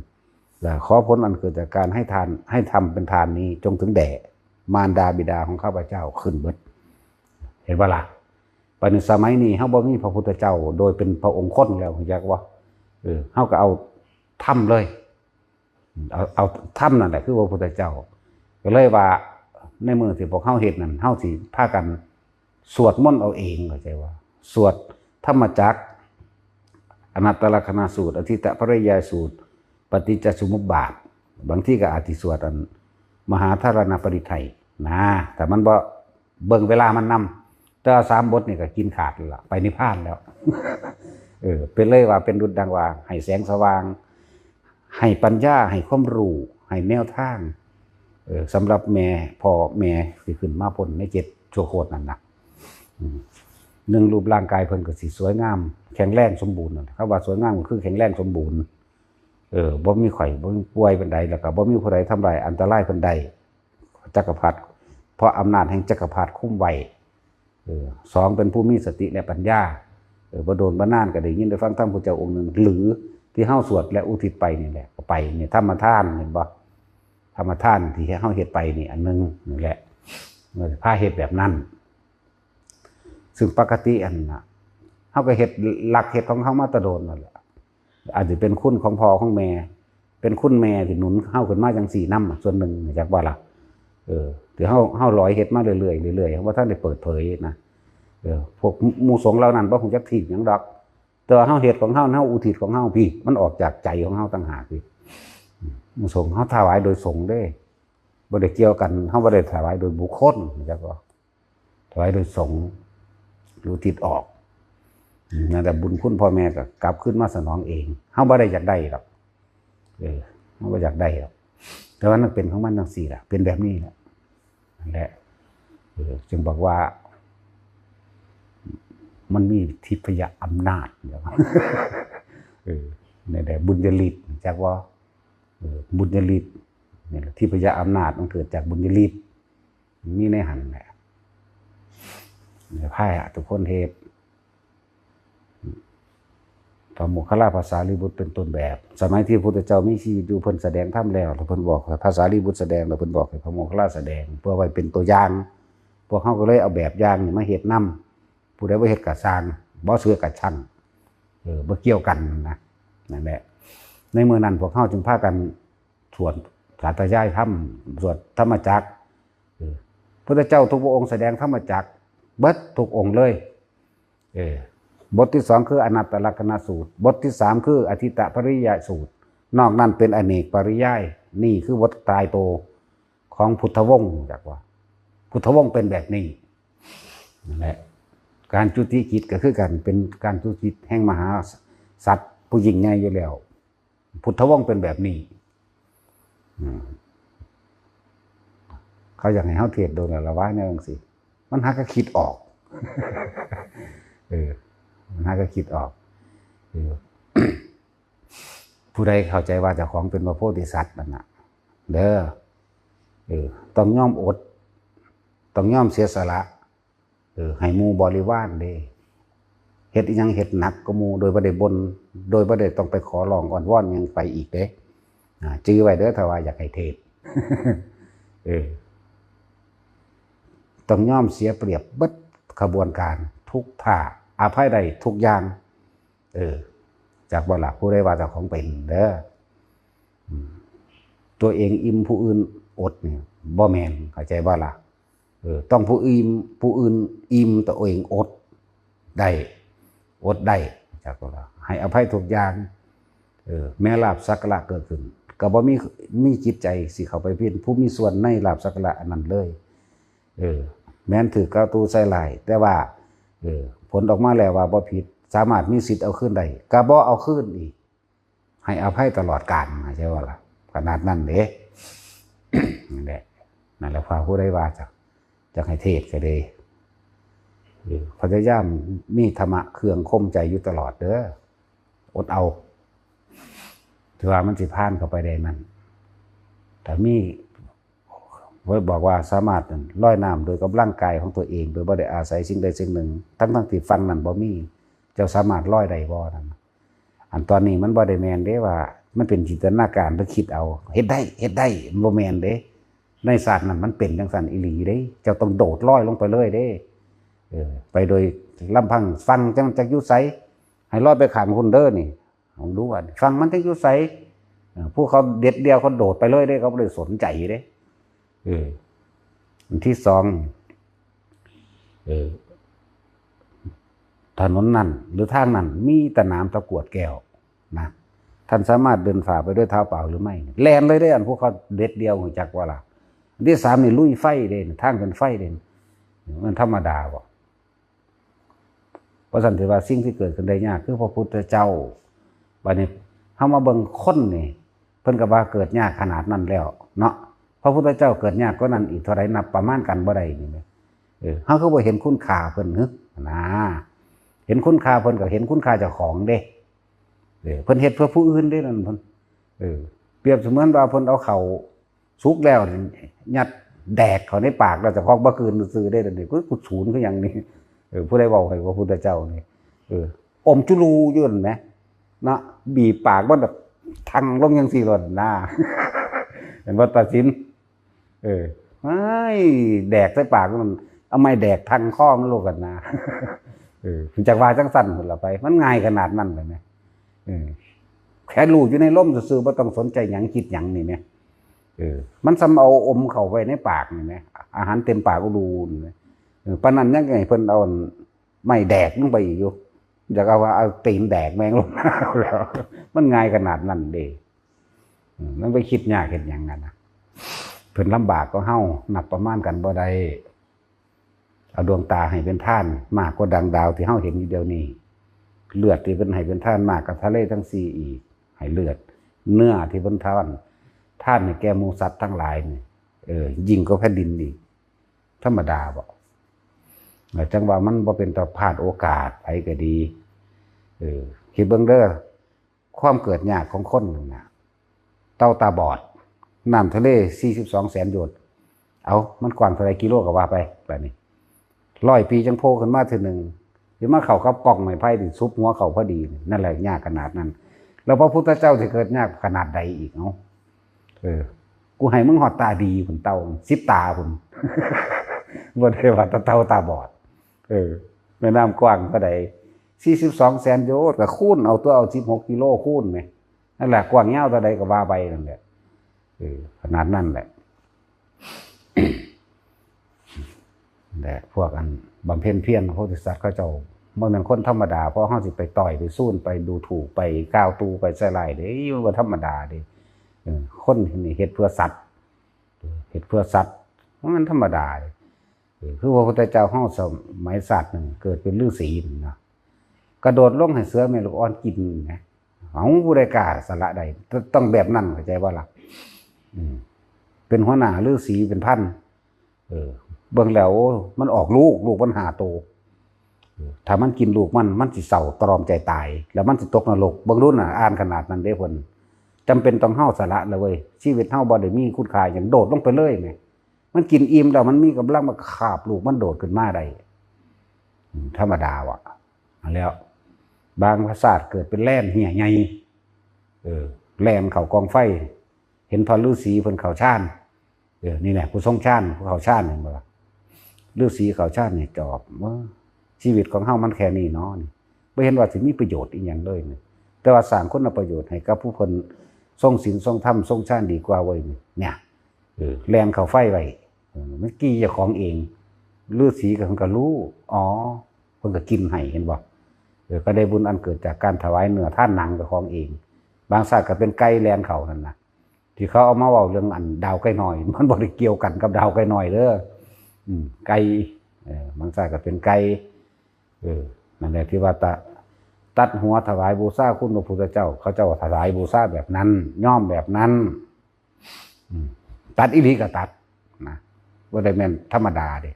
และขอผลอันเกิดจากการให้ทานให้ทำเป็นทานนี้จงถึงแด่มารดาบิดาของข้าพเจ้าขึ้นเบิดเห็นว่าล่ะปัจจุบันสมัยนี้เฮาบ่มีพระพุทธเจ้าโดยเป็นพระองค์คนแล้วอยากว่าเฮาก็เอาธรรมเลยเอาธรรมนั่นแหละคือพระพุทธเจ้าก็เลยว่าในมือที่พวกเฮาเฮ็ดนั่นเฮาสิพากันสวดมนต์เอาเองเข้าใจว่าสวดธรรมจักรอนัตตลักษณสูตรอธิตปริยายสูตรปฏิจจสมุปบาทบางที่ก็อาจสิสวดมหาธารณปริไทยนะแต่มันบ่เบิ่งเวลามันนำแต่3 บทนี่ก็กินขาดแล้วไปนิพพานแล้วเป็นเลยว่าเป็นดุจดังว่าให้แสงสว่างให้ปัญญาให้ความรู้ให้แนวทางสำหรับแม่พ่อแม่ที่ขึ้นมาพ้นใน7 ชั่วโคตรนั่นนะ1รูปร่างกายเพิ่นก็สิสวยงามแข็งแรงสมบูรณ์ครับว่าสวยงามก็คือแข็งแรงสมบูรณ์ บ่มีไข้บ่มีป่วยปานใดแล้วก็บ่มีผู้ใดทำลายอันตรายปานใดจักรพรรดิเพราะอำนาจแห่งจักรพรรดิคุ้มไว้สองเป็นผู้มีสติและปัญญาบ่โดนบ่นานก็ได้ยินได้ฟังธรรมพระเจ้าองค์หนึ่งหรือที่เฮาสวดและอุทิศไปนี่แหละก็ไปนี่ธรรมทานเห็นบ่ธรรมทานที่เฮาเฮ็ดไปนี่อันนึงนี่แหละพาเฮ็ดแบบนั้นซึ่งปกติอันน่ะเฮาก็เฮ็ดหลักเฮ็ดของเฮามาแตะโดนนั่นแหละอาจจะเป็นคุณของพ่อของแม่เป็นคุณแม่ที่หนุนเฮาขึ้นมาจังซี่นำส่วนหนึ่งจักว่าล่ะที่เฮาลอยเฮ็ดมาเรื่อยๆเรื่อยๆว่าท่านได้เปิดเผยนะพวกหมู่สงฆ์เหล่านั้นบ่ฮู้จักทีหยังดอกแต่ว่าเฮาเฮ็ดของเฮาอุทิศของเฮาพี่มันออกจากใจของเฮาต่างหากพี่หมู่สงฆ์เฮาถวายโดยสงฆ์เด้บ่ได้เกี่ยวกันเฮาบ่ได้ถวายโดยบุคคลจักว่าถวายโดยสงฆ์อุทิศออกนั่นแต่บุญคุณพ่อแม่ก็กลับขึ้นมาสนองเองเฮาบ่ได้อยากได้หรอกเฮาบ่อยากได้หรอกแต่ว่ามันเป็นของมันจังซี่ล่ะเป็นแบบนี้แหละนั่นแหละจึงบอกว่ามันมีทิพยอำนาจนะครับนี่แหละบุญญาฤทธิ์จากว่าบุญญาฤทธิ์นี่แหละทิพยอำนาจมันเกิดจากบุญญาฤทธิ์มีในหันแหละไพ่ทุกคนเทพพระโมคคัลลาภาษาลีบุตรเป็นต้นแบบสมัยที่พระพุทธเจ้ามีชีวิตอยู่เพิ่นแสดงธรรมแล้วเพิ่นบอกภาษาลีบุตรแสดงแล้วเพิ่นบอกให้พระโมคคัลลาแสดงเพื่อไว้เป็นตัวอย่างพวกเขาก็เลยเอาแบบอย่างมาเฮ็ดนำผู้ใดบ่เฮ็ดก็สร้างบ่เชื่อก็ช่างบ่เกี่ยวกันนะนั่นแหละในเมื่อนั้นพวกเขาจึงพากันสวดสาธยายธรรมสวดธรรมจักรพระเจ้าทุกพระองค์แสดงธรรมจักรเบิดทุกองค์เลยบทที่สองคืออนัตตลักษณสูตรบทที่สามคืออธิตปริยสูตรนอกนั้นเป็นอเนกปริยายนี่คือบทตายโตของพุทธวงศ์จากว่าพุทธวงศ์เป็นแบบนี้นั่นแหละการจุติจิตก็คือกันเป็นการจุติจิตแห่งมหาสัตว์ผู้ยิ่งใหญ่อยู่แล้วพุทธวงศ์เป็นแบบนี้เขาอยากให้เฮาเทศโดนละว่าแนวจังซี่มันหาก็คิดออกมันหาก็คิดออกผู้ใดเข้าใจว่าเจ้าของเป็นพระโพธิสัตว์นั่นน่ะเด้อต้องยอมอดต้องยอมเสียสละให้หมู่บริวารเด้เฮ็ดอีหยังเฮ็ดหนักก็หมู่โดยบ่ได้บ่นโดยบ่ได้ต้องไปขอร้องอ้อนวอนหยังไปอีกเด้จื้อไว้เด้อถ้าว่าอยากให้เทศต้องยอมเสียเปรียบเบิดขบวนการทุกท่าอภัยได้ทุกอย่างจากบ่ล่ะผู้ใดว่าเจ้าของเป็นเด้อตัวเองอิ่มผู้อื่นอดนี่บ่แม่นเข้าใจบ่ล่ะต้องผู้อื่นอิ่มตัวเองอดได้จากบ่ล่ะให้อภัยทุกอย่างแม้ลาภสักการะเกิดขึ้นก็บ่มีจิตใจสิเข้าไปเป็นผู้มีส่วนในลาภสักการะอันนั้นเลยแม้นถือก้าวตู้ใส่ลายแต่ว่าผลออกมาแล้วว่าบ่ผิดสามารถมีสิทธิ์เอาคืนได้ก็บ่เอาคืนอีกให้อภัยตลอดกาลใช่ว่าล่ะขนาดนั้นเด้นั่นแหละพาผู้ใดว่าจะให้เทศก็ได้พยายามมีธรรมะเครื่องคมใจอยู่ตลอดเด้ออดเอาถือว่ามันสิผ่านเข้าไปได้นั่นแต่มีไว้บอกว่าสามารถลอยน้ำโดยกับร่างกายของตัวเองโดยบ่ได้อาศัยสิ่งใดสิ่งหนึ่งทั้งที่ฟังนั่นบ่มีเจ้าสามารถลอยได้บ่นั่นอันตอนนี้มันบ่ได้แม่นเด้ว่ามันเป็นจินตนาการหรือคิดเอาเฮ็ดได้บ่แม่นเด้ในศาสตร์นั้นมันเป็นจังซั่นอีหลีเด้เจ้าต้องโดดลอยลงไปเลยเด้ไปโดยลำพังฟังจังอยู่ไสให้ลอยไปข้างคุณเด้อนี่ลองดูว่าฟังมันจังอยู่ไสผู้เขาเด็ดเดียวเขาโดดไปเลยเด้เขาบ่ได้สนใจเด้อันที่สองถนนนั้นหรือทางนั้นมีแต่น้ำตะกรวดแก้วนะท่านสามารถเดินฝ่าไปด้วยเท้าเปล่าหรือไม่แล่นเลยได้อันพวกเขาเด็ดเดียวจักว่าล่ะอันที่สามนี่ลุยไฟเด่นทางเป็นไฟเด่นมันธรรมดาบ่เพราะสันติว่าสิ่งที่เกิดขึ้นได้ยากคือพระพุทธเจ้าบัดนี้เฮามาเบิ่งคนนี่เพิ่นก็ว่าเกิดยากขนาดนั้นแล้วเนาะพระพุทธเจ้าเกิดยากก็นั้นอีกเท่าไรนับประมาณกันบ่ได้นี่เฮาคือบ่เห็นคุณค่าเพิ่นนะเห็นคุณค่าเพิ่นก็เห็นคุณค่าเจ้าของเด้เพิ่นเฮ็ดเพื่อผู้อื่นเด้นั่นเพิ่น เปรียบเสมือนว่าเพิ่นเอาเข่าสุกแล้วยัดแดกเขาในปากแล้วจะพอกบ่คืนซื้อได้เดี๋ยวนี้กูศูนย์คือหยังนี่ผู้ใดเว้าให้ว่าพุทธเจ้านี่อมจุลูอยู่นั่นแหมเนาะบีบปากมันแบบทังลงจังซี่ล่ะนะเห็นว่าตัดสินไอ้แดกใส่ปากมันเอาไม้แดกทังคอมันโลกกันนะถึงจากว่าจังสั่นพุ่นล่ะไปมันง่ายขนาดนั้นเลยแหมแค่รู้อยู่ในลมซื่อๆบ่ต้องสนใจหยังคิดหยังนี่แหมมันซ้ำเอาอมเข้าไว้ในปากนี่แหมอาหารเต็มปากก็ดูนี่แหมปานนั้นยังไงเพิ่นเอาไม้แดกลงไปอีกอยู่อยากเอาว่าเอาตีนแดกแมงลงแล้วมันง่ายขนาดนั้นเด้มันไปคิดยากเฮ็ดหยังกันนะเพิ่นลำบากก็เฮานับประมาณกันบ่ได้เอาดวงตาให้เป็นท่านมากกว่าดังดาวที่เฮาเห็นอยู่เดี๋ยวนี้เลือดที่เพิ่นให้เป็นท่านมากกว่าทะเลทั้ง4อีกให้เลือดเนื้อที่เพิ่นท่านให้แก่หมู่สัตว์ทั้งหลายนี่ยิ่งกว่าแผ่นดินอีกธรรมดาบ่จังว่ามันบ่เป็นต่อพลาดโอกาสไปก็ดีคิดเบิ่งเด้อความเกิดยากของคนนึงน่ะเต่าตาบอดน้ำทะเล42แสนโยชน์เอามันกว้างเท่าไหร่กิโลก็ว่าไปแบบนี้100 ปีจังโผล่ขึ้นมาทีนึงหรือมาเข้ากับปล่องไม้ไผ่ที่ซุบหัวเข้าพอดีนั่นแหละยากขนาดนั้นแล้วพระพุทธเจ้าสิเกิดยากขนาดใดอีกเนาะกูให้มึงหอดตาดีพุ่นเต่า10 ตาพุ่นบ่ได้ว่าเต่าตาบอดแม่น้ำกว้างเท่าใด42แสนโยชน์ก็คูณเอาตัวเอา16 กิโลคูณมั้ยนั่นแหละกว้างยาวเท่าใดก็ว่าไปนั่นแหละขนาดนั้นแหละแต่พวกอันบำเพ็ญเพียรโพธิสัตว์เขาเจ้าบ่แม่นคนธรรมดาเพราะเฮาสิไปต่อยไปสู้ไปดูถูกไปก้าวตูไปใส่ร้ายเด้บ่ธรรมดาเด้คนนี่เฮ็ดเพื่อสัตว์มันธรรมดาคือพระพุทธเจ้าเฮาสมัยสัตว์นึงเกิดเป็นฤาษีเนาะกระโดดลงให้เสือแม่ลูกอ่อนกินนะเฮาผู้ใดกล้าสละใดต้องแบบนั้นเข้าใจบ่ล่ะเป็นหัวหน้าฤาษีเป็นพันเบิ่งแล้วมันออกลูกมัน5 โตถ้ามันกินลูกมันสิเศร้าตรอมใจตายแล้วมันสิตกนรกเบิ่งรุ่นน่ะอ่านขนาดนั้นเด้เพิ่นจำเป็นต้องเฮาสละเลยเว้ยชีวิตเฮาบ่ได้มีคุณค่าหยังโดดลงไปเลยแหมมันกินอิ่มแล้วมันมีกำลังมาคาบลูกมันโดดขึ้นมาได้ธรรมดาว่ะแล้วบางพระศาสตร์เกิดเป็นแล่นเหี้ยใหญ่แล่นเข้ากองไฟเห็นพระฤาษีเพิ่นเข้าฌานนี่แหละผู้ทรงฌานผู้เข้าฌานเห็นบ่ล่ะฤาษีเข้าฌานนี่จอบว่าชีวิตของเฮามันแค่นี้เนาะนี่บ่เห็นว่าสิมีประโยชน์อีหยังเลยนี่แต่ว่าสร้างคุณประโยชน์ให้กับผู้เพิ่นทรงศีลทรงธรรมทรงฌานดีกว่าเว้ยเนี่ยแล่นเข้าไฟไว้มันกี้เจ้าของเองฤาษีก็เพิ่นก็รู้อ๋อเพิ่นก็กินให้เห็นบ่ก็ได้บุญอันเกิดจากการถวายเนื้อท่านหนังเจ้าของเองบางชาติก็เป็นไก่แล่นเข้านั่นน่ะที่เขาเอามาเว้าเรื่องอันดาวไก่น้อยมันบ่ได้เกี่ยวกันกับดาวไก่น้อยเด้อไก่บางชาติก็เป็นไก่นั่นแหละที่ว่าตัดหัวถวายบูชาคุณพระพุทธเจ้าเขาเจ้าถวายบูชาแบบนั้นย่อมแบบนั้นตัดอีหลีก็ตัดนะบ่ได้แม่นธรรมดาเด้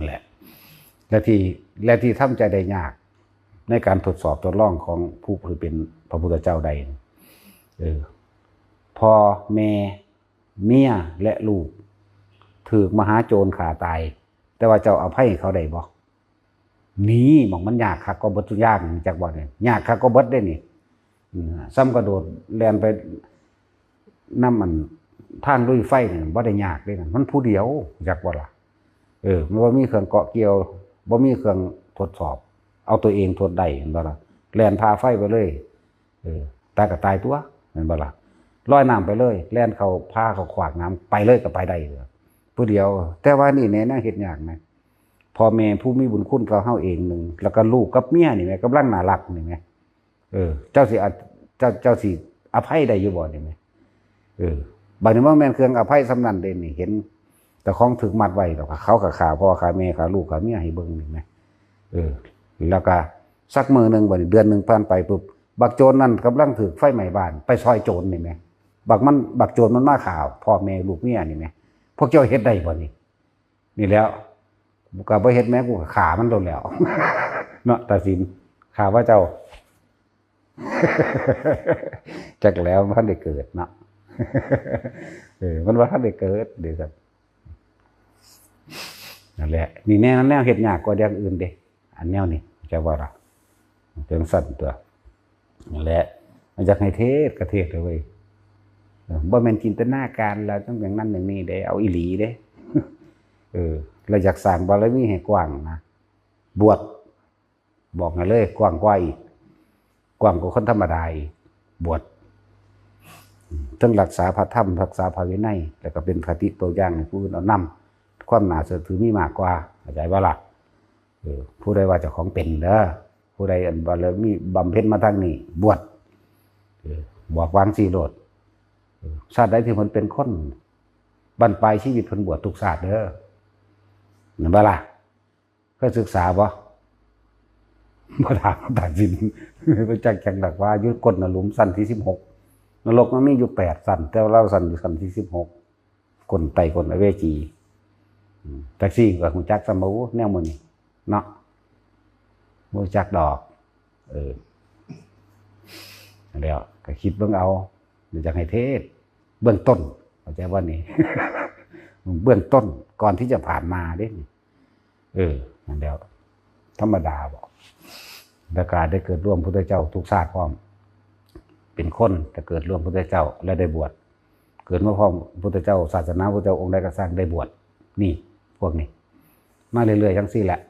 แหละและที่ทำใจได้ยากในการทดสอบทดลองของผู้เป็นพระพุทธเจ้าใดพ่อแม่เมียและลูกถูกมหาโจรฆ่าตายแต่ว่าเจ้าอภัยเขาได้บ่นี่หม่องมันยากคักก็บ่ทุกอย่างจักบ่เนี่ยยากคักก็เบิดได้นี่ซ้ำกระโดดแล่นไปนำมันทางลุยไฟนี่บ่ได้ยากเด้นั่นมันผู้เดียวจักบ่ล่ะมันบ่มีเครื่องเกาะเกี่ยวบ่มีเครื่องทดสอบเอาตัวเองทดได้เห็นบ่ล่ะแล่นพาไฟไปเลยตายก็ตายตัวเห็นบ่ล่ะลอยน้ำไปเลยแล่นเข้าพาเข้าขวากน้ำไปเลยก็ไปได้ผู้เดียวแต่ว่านี่แน่เฮ็ดยากนะพ่อแม่ผู้มีบุญคุณกับเฮาเองนึงแล้วก็ลูกกับเมียนี่แหมกำลังน่ารักนี่แหมเจ้าสิอภัยได้อยู่บ่นี่แหมบัดนี้บ่แม่นเครื่องอภัยสำนั้นเด้นี่เห็นแต่ของถึกมัดไว้แล้วก็เขาก็ฆ่าพ่อฆ่าแม่ฆ่าลูกฆ่าเมียให้เบิ่งนี่แหมแล้วก็สักมื้อนึงบัดนี้เดือนนึงผ่านไปปุ๊บบักโจรนั่นกำลังถูกไฟไหม้บ้านไปซอยโจรนี่แหมบักโจรมันมาฆ่าพ่อแม่ลูกเมียนี่แหมพวกเจ้าเฮ็ดได้บ่นี่แล้วก็บ่เฮ็ดแม้กูก็ฆ่ามันโดนแล้วเนาะตัดสินฆ่าว่าเจ้า จักแล้วมันได้เกิดเนาะมันว่าท่านได้เกิดเดี๋ยวครับนั่นแหละนี่แนวเฮ็ดยากกว่าอย่างอื่นเด้อันแนวนี้จะว่าล่ะจังสั่นตัวนั่นแหละมันอยากให้เทศก็เทศเลยเว้ยบ่แม่นจินตนาการแล้วต้องอย่างนั้นอย่างนี้เด้เอาอีหลีเด้เราอยากสร้างบารมีให้กว้างนะบวชบอกให้เลยกว้างกว่าอีกกว้างกว่าคนธรรมดาอีกบวชต้องรักษาพระธรรมรักษาพระวินัยแล้วก็เป็นคติตัวอย่างให้ผู้อื่นเอานำความน่าเชื่อถือมีมากกว่าเข้าใจบ่ล่ะผู้ใดว่าเจ้าของเป็นเด้อผู้ใดอันบารมีบำเพ็ญมาทางนี้บวชบอกวางสีโลดชาติใดที่มันเป็นคนบรรปลายชีวิตเพิ่นบวชทุกชาติเด้อนั่นบ่ล่ะเคยศึกษาบ่ถามตัดสินไปจังหลักว่ายุคก้นนรกสั้นที่16นรกมันมีอยู่8สั้นแต่เราสั้นอยู่สั้นที่16ก้นไตก้นอเวจีแท็กซี่ก็ฮู้จักสมูแนวมื้อนี้เนาะบ่จักดอกแล้วก็คิดเบิ่งเอาเดี๋ยวจะให้เทศเบื้องต้นเข้าใจว่านี่ เบื้องต้นก่อนที่จะผ่านมาเด้นั่นแล้วธรรมดาบอกประกาศได้เกิดร่วมพุทธเจ้าทุกชาติพร้อมเป็นคนแต่เกิดร่วมพุทธเจ้าและได้บวชเกิดมาพร้อมพุทธเจ้าศาสนาพุทธเจ้าองค์ใดก็สร้างได้บวชนี่พวกนี้มาเรื่อยๆทั้งสิ้นแหละ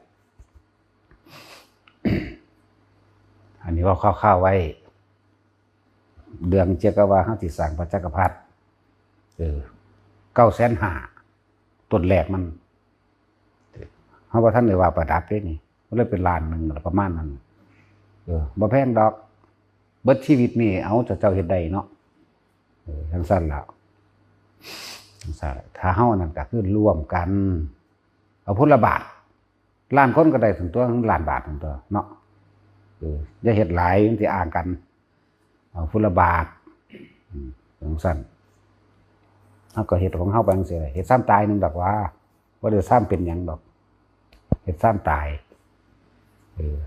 อันนี้ว่าข้าวๆไว้เดืองเจกว่าห้าติสั่งพระจักรพรรดิ950,000ต้นแรกมันเขาว่าท่านเลยว่าประดับด้วยนี่มันเลยเป็นล้านหนึ่งประมาณนั้นบ่แพงดอกเบิดชีวิตนี่เอาเจ้าเฮ็ดได้เนาะทั้งสั้นแล้วถ้าเฮานั่นก็คือร่วมกันเอาพุทธบาทล้านคนก็ได้ถึงตัวล้านบาทถึงตัวเนาะอย่าเฮ็ดหลายมันสิอ้างกันเอาพุทธบาททั้งสั้นเฮาก็เฮ็ดของเฮาไปจังซี่เฮ็ดซ้ำตายนึงดอกว่าบ่ได้ซ้ำเป็นหยังดอกเฮ็ดซ้ำตาย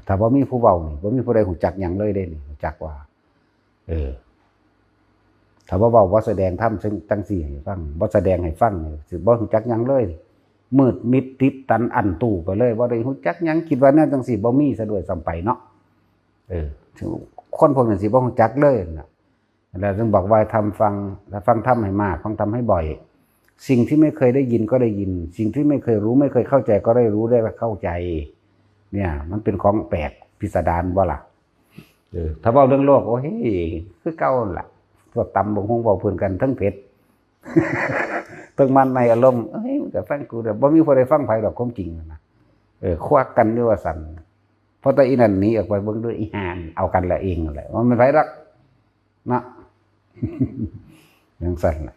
ถ้าบ่มีผู้เว้านี่บ่มีผู้ใดรู้จักหยังเลยเด้นี่รู้จักว่าถ้าบ่เว้าบ่แสดงธรรมจังซี่ให้ฟังบ่แสดงให้ฟังนี่สิบ่รู้จักหยังเลยมืดมิดติดตันอั้นตู้ไปเลยบ่ได้รู้จักหยังคิดว่าแนวจังซี่บ่มีซะด้วยซ้ำไปเนาะคนพวกนั้นสิบ่รู้จักเลยน่ะแล้วจึงบอกว่าทำฟังธรรมให้มากฟังธรรมให้บ่อยสิ่งที่ไม่เคยได้ยินก็ได้ยินสิ่งที่ไม่เคยรู้ไม่เคยเข้าใจก็ได้รู้ได้เข้าใจเนี่ยมันเป็นของแปลกพิสดารบ่ล่ะถ้าเว้าเรื่องโลกโอ้ยคือเก่าล่ะพวกตำบงฮงเว้าเพิ่นกันทั้งเผ็ด ทั้งมันในอารมณ์เอ้ยแต่ฟังกูเด้อบ่มีผู้ใดฟังไผดอกความจริงนะควักกันอยู่ว่าสั่นเพราะแต่อีนั่นหนีออกไปเบิ่งด้วยอีห่านเอากันละเองนั่นแหละมันไม่ไผรักนะจังซั่นล่ะ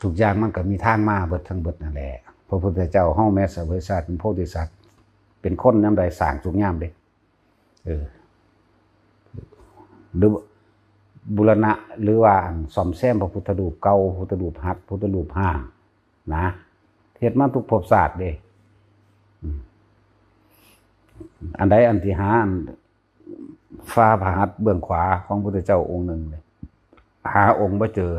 ทุกอย่างมันก็มีทางมาเบิดทั้งเบิดนั่นแหละพระพุทธเจ้าเฮาแม้เสวยชาติเป็นโพธิสัตว์เป็นคนยามใดสร้างทุกยามเด้หรือบูรณะหรือว่าซ่อมแซมพระพุทธรูปเก่าพุทธรูปหักพุทธรูปห้างนะเฮ็ดมาทุกภพชาติเด้อันใดอันที่หาฟ้าพระหัตถ์เบื้องขวาของพระพุทธเจ้าองค์หนึ่งเลยหาองค์บ่เจอ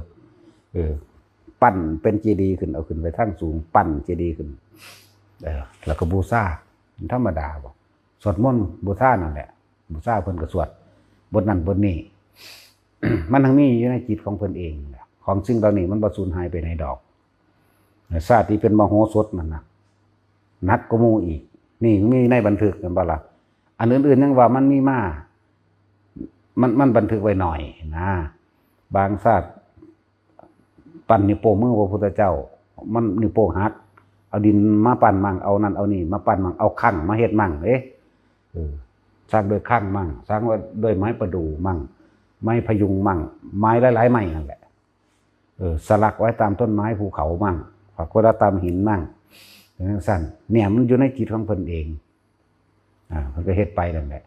ปั้นเป็นเจดีย์ขึ้นเอาขึ้นไปทางสูงปั้นเจดีย์ขึ้นแล้วก็บูชาธรรมดาบ่สวดมนต์บูชานั่นแหละบูชาเพิ่นก็สวดบทนั้นบทนี้ มันทั้งมีอยู่ในจิตของเพิ่นเองของสิ่งเหล่านี้มันบ่สูญหายไปไหนดอกชาติที่เป็นมโหสถนั่นน่ะนักกว่าหมู่อีกนี่มีในบันทึกกันบ่ล่ะอันอื่นๆยังว่ามันมีมามันบันทึกไว้หน่อยนะบางชาติปั้นนิ้วโป้งมือพระพุทธเจ้ามันนิ้วโป้งหักเอาดินมาปั้นมั่งเอานั่นเอานี่มาปั้นมั่งเอาคั่งมาเฮ็ดมั่งสร้างด้วยคั่งมั่งสร้างด้วยไม้ประดู่มั่งไม้พยุงมั่งไม้หลายๆไม้นั่นแหละสลักไว้ตามต้นไม้ภูเขามั่งฝักไว้ตามหินมั่งอย่างสั้นเนี่ยมันอยู่ในจิตของเพิ่นเองเพิ่นก็เฮ็ดไปนั่นแหละ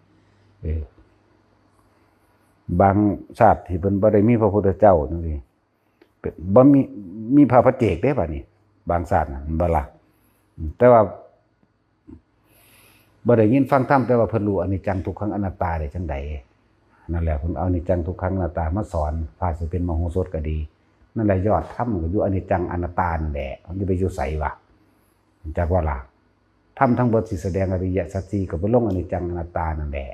บางชาติที่เพิ่นบ่ได้มีพระพุทธเจ้าจังซี่บ่มีพระปัจเจกเด้บัดนี้บางชาติน่ะบ่ล่ะแต่ว่าบ่ได้ยินฟังธรรมแต่ว่าเพิ่นรู้อนิจจังทุกขังอนัตตาได้จังได นั่นแหละคุณเอาอนิจจังทุกขังอนัตตามาสอนพาสิเป็นมโหสถก็ดีนั่นแหละยอดถ้ำก็อยู่อนิจจังอนัตตานั่นแหละมันจะไปอยู่ใส่วะจากว่าล่ะถ้ำทั้งเบิดสิแสดงอริยสัจสี่ก็ไปลงอนิจจังอนัตตานั่นแหละ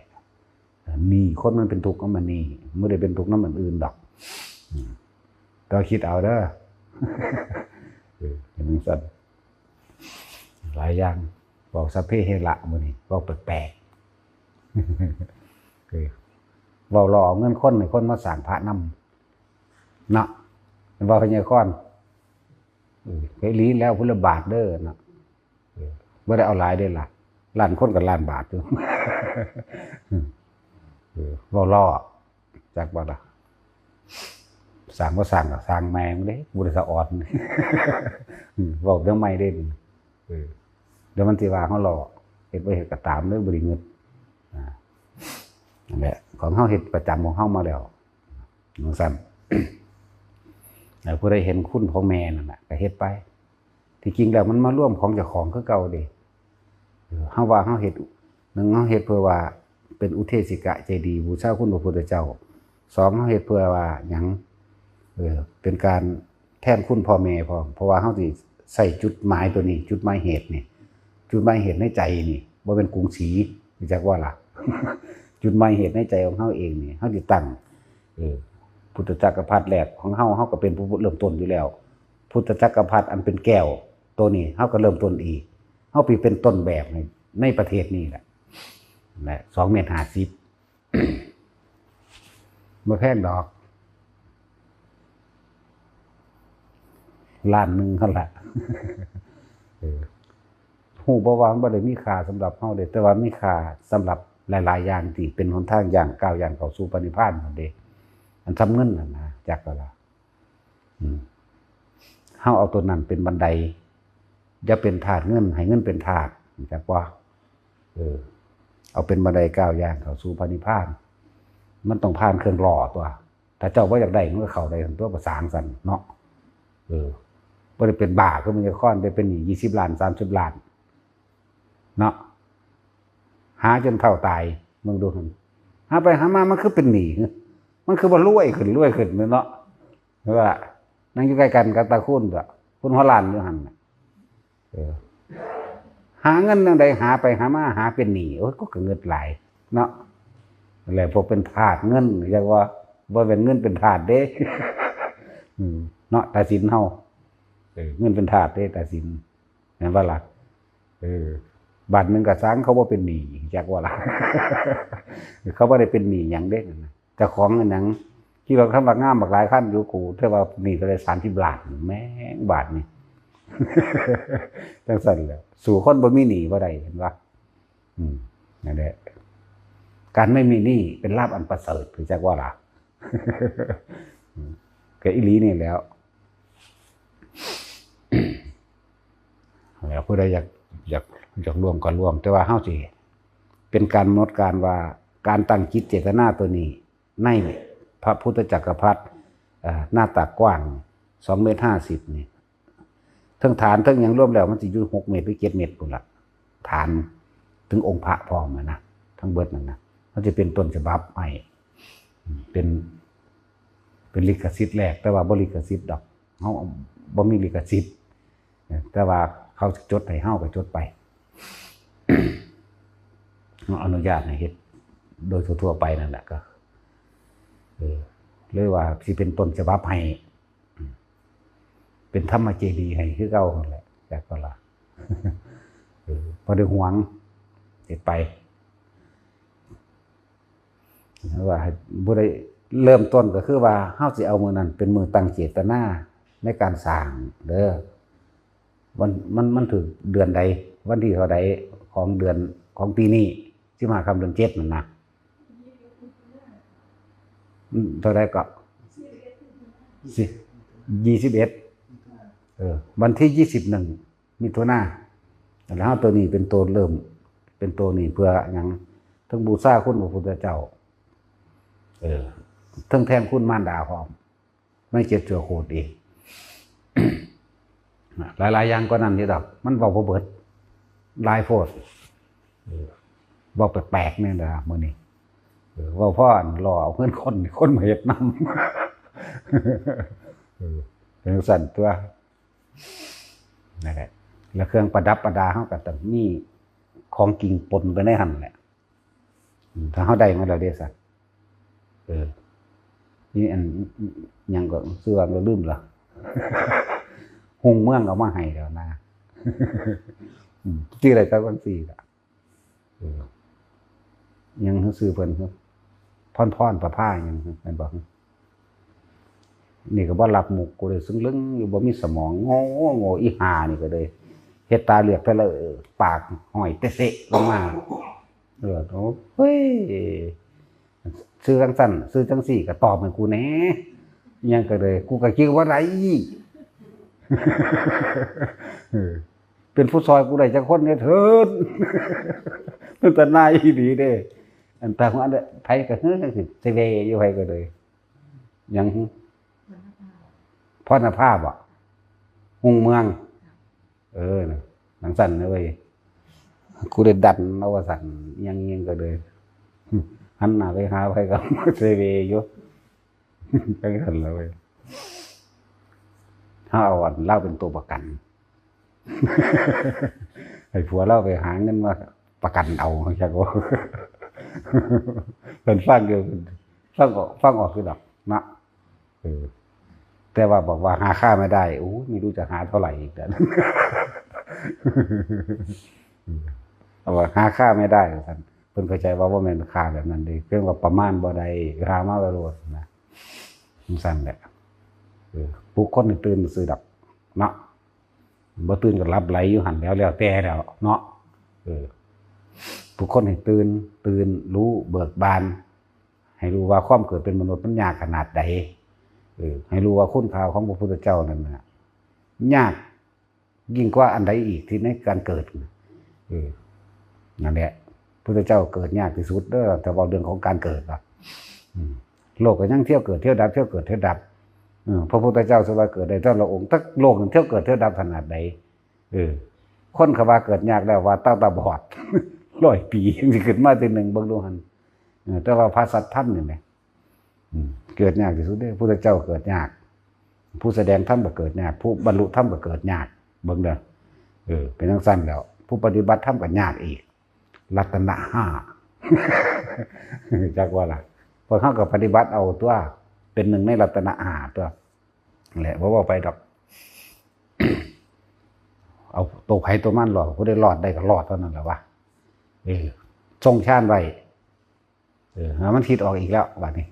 นี่คนมันเป็นทุกข์ก็มันนี่ไม่ได้เป็นทุกข์น้ำมันอื่นดอกเราคิดเอาเด้อเห็นมั้ยสัตว์หลายอย่างบอกสัพเพเหระมื้อนี้บอกแปลกๆเว้าล่อเงินคนให้คนมาสร้างพระนำเนาะว่าพญาค้อนไปลีแล้วพุทธบาทเด้อเนาะบ่ได้เอาหลายเด้ล่ะล้านคนกับล้านบาทอยู่เว้าล่อจักบ่ล่ะสร้างบ่สร้างก็สร้างแม่งเด้บ่ได้สะออดเว้าเรื่องใหม่เด้เดี๋ยวมันสิว่าเฮาล่อเฮ็ดบ่เฮ็ดก็ตามเด้อบ่ได้เงินนั่นแหละของเฮาเฮ็ดประจำของเฮามาแล้วจังซั่นผู้ใดเห็นคุณของแม่นั่นน่ะก็เฮ็ดไปที่จริงแล้วมันมาร่วมของเจ้าของคือเก่าเด้เฮาว่าเฮาเฮ็ด1เฮาเฮ็ดเพื่อว่าเป็นอุเทศิกะใจดีบูชาคุณพระพุทธเจ้า2เฮาเฮ็ดเพื่อว่าหยังเป็นการแทนคุณพ่อแม่พร้อมเพราะว่าเฮาสิใส่จุดหมายตัวนี้จุดหมายเหตุนี่จุดหมายเหตุในใจนี่บ่เป็นกรุงศรีรู้จักว่าล่ะ จุดหมายเหตุในใจของเฮาเองนี่เฮาสิตั้งพุทธจักรพรรดิแรกของเฮาก็เป็นผู้เริ่มต้นอยู่แล้วพุทธจักรพรรดิอันเป็นแก้วตัวนี้เฮาก็เริ่มต้นอีกเฮาเป็นต้นแบบในประเทศนี้แหละ2.50 เมตรบ่แพงดอกล้านหนึ่งเท่านั้นฮู้บ่ว่ามันบ่ได้มีค่าสำหรับเฮาเด้แต่ว่ามีค่าสำหรับหลายๆอย่างที่เป็นหนทางอย่างก้าวอย่างเข้าสู่ปณิพพานนั่นเด้อันทำเงินน่ะนะจักก็ล่ะเฮาเอาตัวนั้นเป็นบันไดอย่าเป็นธาตุเงินให้เงินเป็นธาตุจักว่าเอาเป็นบันไดก้าวอย่างเข้าสู่ปณิพพานมันต้องผ่านเครื่องล่อตัวถ้าเจ้าบ่อยากได้มันก็เข้าได้ทั้งตัวประสานกันเนาะบ่ได้เป็นบ้าก็มันจะค้อนได้เป็นหนี้20 ล้าน30 ล้านเนาะหาจนเท่าตายมึงดูหั่นหาไปหามามันคือเป็นหนี้มันคือบ่รวยขึ้นเนาะว่านั่งอยู่ใกล้กันกับตาคุณก็คุณหัวล้านอยู่หั่นหาเงินจังได๋หาไปหามาหาเป็นหนี้โอ้ยก็เงินหลายเนาะนั่นแหละพวกเป็นทาสเงินเรียกว่าบ่เป็นเงินเป็นทาสเด้เนาะตาสินเฮาเงินเป็นทาสเด้ตาสินแม่นว่าล่ะบาทนึงก็สร้างเขาบ่เป็นหนี้จักว่าล่ะเขาบ่ได้เป็นหนี้หยังเด้นั่นเจ้าของอันหยังที่ว่าทำบักงามบักหลายคันอยู่กูแต่ว่าหนี้ก็ได้30 ล้านแม่งบาทนี่จังซั่นแหละสู่คนบ่มีหนี้บ่ได้เห็นบ่นั่นแหละการไม่มีหนี้เป็นลาภอันประเสริฐคือจักว่าล่ะก็อีหลีนี่แล้วแล้วผู้ใดอยากร่วมก็ร่วมแต่ว่าเฮาสิเป็นการกำหนดการว่าการตั้งจิตเจตนาตัวนี้ในพระพุทธจักรพรรดิหน้าตากว้าง2.50 เมตรนี่ทั้งฐานทั้งหยังรวมแล้วมันสิอยู่6 เมตรหรือ7 เมตรพุ่นล่ะฐานถึงองค์พระพร้อมนะทั้งเบิดนั่นนะมันจะเป็นต้นฉบับใหม่เป็นลิขสิทธิ์แรกแต่ว่าบ่ลิขสิทธิ์ดอกเฮาบ่มีลิขสิทธิ์แต่ว่าเขาจดให้เฮาก็จดไปอนุญาตให้เฮ็ดโดยทั่วๆไปนั่นแหละก็เลยว่าสิเป็นต้นฉบับให้เป็นธรรมเจดีย์ให้คือเก่านั่นแหละจักก็ล่ะบ่ได้หวงเฮ็ดไปว่าบ่ได้เริ่มต้นก็คือว่าเฮาสิเอามื้อนั้นเป็นมื้อตั้งเจตนาในการสร้างเด้อมันถึงเดือนใดวันที่เท่าใดของเดือนของปีนี้15 ค่ำเดือน7นั่นนะเท่าใดก็21วันที่21 มิถุนายนแล้วตัวนี้เป็นตัวเริ่มเป็นตัวนี้เพื่อหยังทั้งบูชาคุณพระพุทธเจ้าทั้งแทนคุณมารดาพร้อมไม่เจ็บเจือโคตรอีก หลายๆอย่างก็นั่นอยู่ดอกมันเว้าบ่เบิดหลายโพดเว้าแปลกๆนี่ล่ะมื้อนี้ ว่าพ่อรอเอาเพื่อนคนมาเฮ็ดนำเป็นสั่นตัวนั่นแหละแล้วเครื่องประดับประดาเฮาก็ต้องมีของกิ่งปนไปในหั่นแหละถ้าเฮาได้มาแล้วเด้ซั่นนี่อันยังก็ซื้อว่าเราลืมล่ะหงเมืองเอามาให้แล้วนะที่อะไรก็จังซี่ล่ะยังซื้อเพิ่นครับพรประผ้าหยังแม่นบ่นี่ก็บ่รับมุกกูเลยซึ่งลึงอยู่บ่มีสมองโง่อีห่านี่ก็เลยเฮ็ดตาเหลือกไปเลยปากห้อยเตะลงมาโอ้เฮ้ยซื้อจังซั่นซื้อจังซี่ก็ตอบให้กูแหน่ยังก็เลยกูก็คิดว่าไรเป็นผู้ซอยกูได้จักคนเนี่ยเถิดมันตะนายอีหลีเด้อันตาของอันไผก็เฮ้ยจังซี่เซเวอยู่ไผก็เลยยังพรณภาพอ่ะหุ่งเมืองหนังสั่นนะเว้ยกูได้ดันเอาว่าสั่นยังก็เลยหันหน้าไปหาไปกับเซเวอยู่ไปกันเลยเว้ยถ้าเอาเล่าเป็นตัวประกันไอ้ผัวเล่าไปหาเงินมาประกันเอาใช่ไหมเป็นฟังเดียวฟังออกคือดอกนะแต่ว่าบอกว่าหาค่าไม่ได้โอ้ไม่รู้จะหาเท่าไหร่อีกแล้วเอาว่าหาค่าไม่ได้ท่านเพิ่นเข้าใจว่าแม่นค่าแบบนั้นเลยเรื่องว่าประมาณบ่ได้หามาบ่รู้นะสั่นแหละผู้คนตื่นซื้อดับเนาะบ่ตื่นก็รับไหลอยู่หั่นแล้วแต่แล้วเนาะผู้คนให้ตื่นรู้เบิกบานให้รู้ว่าความเกิดเป็นมนุษย์มันยากขนาดใดให้รู้ว่าคุณค่าของพระพุทธเจ้านั่นน่ะยากยิ่งกว่าอันใดอีกที่ในการเกิดนั่นแหละพระพุทธเจ้าเกิดยากที่สุดเด้อแต่ว่าเรื่องของการเกิดอ่ะโลกก็ยังเที่ยวเกิดเที่ยวดับเที่ยวเกิดเที่ยวดับพระพุทธเจ้าสบายเกิดได้เท่าละองค์ทั้งโลกมันเที่ยวเกิดเที่ยวดับขนาดใดคนขว่าเกิดยากแล้วว่าตาบอด100 ปียังสิขึ้นมาทีหนึ่งเบิ่งดูหั่นแต่ว่าพระสัทธรรมนี่แหละเกิดยากที่สุดเด้อพระพุทธเจ้าเกิดยากผู้แสดงธรรมก็เกิดยากผู้บรรลุธรรมก็เกิดยากเบิ่งเด้อเป็นจังซั่นแล้วผู้ปฏิบัติธรรมก็ยากอีกรัตนะ5จักว่าล่ะพอเฮาก็ปฏิบัติเอาตัวเป็นหนึ่งในรัตนะ5ตัวแหละบ่ไปดอกเอาตัวไผตัวมันหรอกผู้ได้รอดได้ก็รอดเท่านั้นแหละวะทรงชาติไว้มันคิดออกอีกแล้วบัดนี้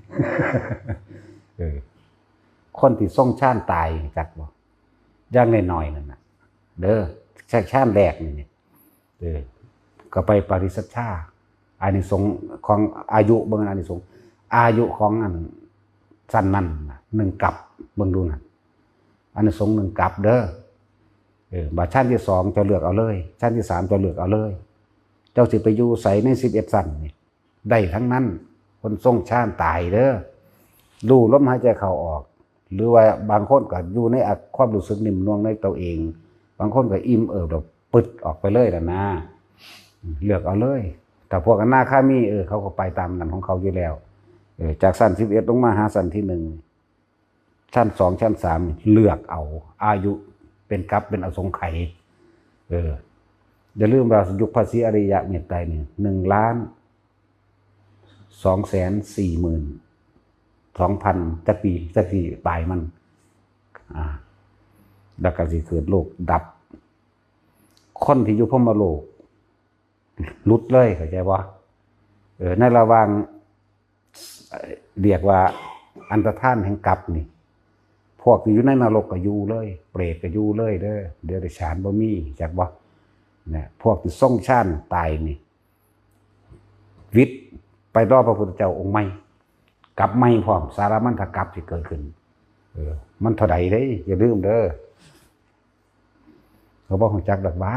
คนที่ทรงชาติตายจักบ่อย่างน้อยๆนั่นน่ะเด้อชาติแรกนี่ก็ไปปริสัชชาอานิสงส์ของอายุเบิ่งอานิสงส์อายุของอันสั้นนั้น1 กับเบิ่งดูนั่นอานิสงส์1 กับเด้อบาดชั้นที่2เจ้าเลือกเอาเลยชั้นที่3เจ้าเลือกเอาเลยเจ้าสิไปอยู่ใส่ใน11ชั้นนี่ได้ทั้งนั้นคนทรงชาติตายเด้อรู้ลมหายใจเข้าออกหรือว่าบางคนก็อยู่ในความรู้สึกนิ่มนวลในตัวเองบางคนก็อิ่มแบบปึดออกไปเลยล่ะนะเลือกเอาเลยแต่พวกอนาคามีเขาก็ไปตามนั้นของเขาอยู่แล้วจากชั้น11ลงมาหาชั้นที่1ชั้น2ชั้น3เลือกเอาอายุเป็นกัปเป็นอสงไขยอย่าลืมว่ายุคภาษีอริยะเมตไตรนี่1,242,000จักปีปลายมันแล้วก็สิเกิดโลกดับคนที่อยู่พรหมโลกหลุดเลยเข้าใจบ่ในระหว่างเรียกว่าอันตรธานแห่งกรรมนี่พวกที่อยู่ในนรกก็อยู่เลยเปรตก็อยู่เลยเด้อเดรัจฉานบ่มีจักบ่เนี่ยพวกที่ทรงชาติตายนี่วิทย์ไปรอพระพุทธเจ้าองค์ใหม่กลับใหม่พร้อมสารมัณฑกรรมที่เกิดขึ้นมันเท่าใดเด้อย่าลืมเด้อเขาบอกของจักดอกบ้า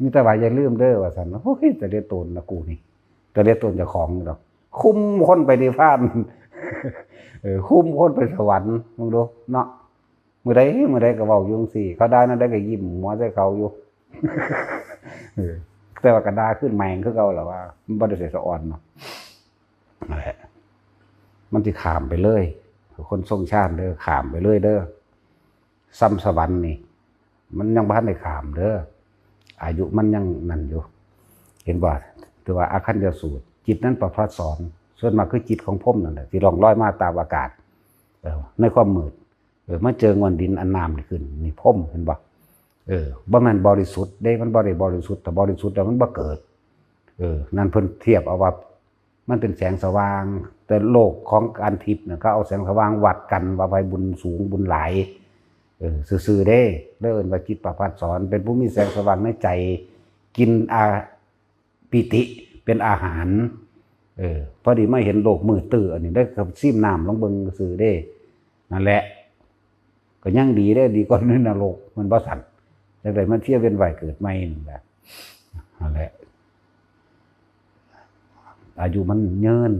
มีแต่ว่าอย่าลืมเด้อว่าซั่นโอ้ยแต่เรียตนนะกูนี่แต่เรียตนเจ้าของดอกคุ้มคนไปนิพพานคุ้มคนไปสวรรค์มึงดูเนาะมื้อใดก็เว้าอยู่จังซี่เขาได้นั่นได้ก็ยิ้มหัวใส่เขาอยู่แต่ แต่ว่ากระดาขึ้นแมงคือเก่าหรอว่ามันบ่ได้ใส่สะอ่อนเนาะนั่นแหละมันสิข้ามไปเลยคนทรงชาติเด้อข้ามไปเลยเด้อซ้ำสวรรค์นี่มันยังบ่ทันได้ข้ามเด้ออายุมันยังนั่นอยู่เห็นบ่ถือว่าอาคันเดียวสูตรจิตนั้นประพัดสอนส่วนมากคือจิตของพรหมนั่นแหละที่ล่องลอยมาตามอากาศในความมืดมาเจองวนดินอันน้ำนี่ขึ้นนี่พรหมเห็นบ่บ่แม่นบริสุทธิ์ได้มันบ่ได้บริสุทธิ์แต่บริสุทธิ์แล้วมันบ่เกิดนั่นเพิ่นเทียบเอาว่ามันเป็นแสงสว่างแต่โลกของการทิพย์เนี่ยก็เอาแสงสว่างวัดกันว่าไปบุญสูงบุญหลายซื่อๆเด้เอิ้นว่าจิตประภัสสอนเป็นผู้มีแสงสว่างในใจกินปิติเป็นอาหารพอดีมาเห็นโลกมืดตื้ออันนี้ได้กับซิมน้ำลงเบิ่งซื่อเด้นั่นแหละก็ยังดีได้ดีกว่าในนรกมันบ่สั่นจังได๋มันเที่ยวเวียนว่ายเกิดใหม่นั่นแหละนั่นแหละอายุมันเยิน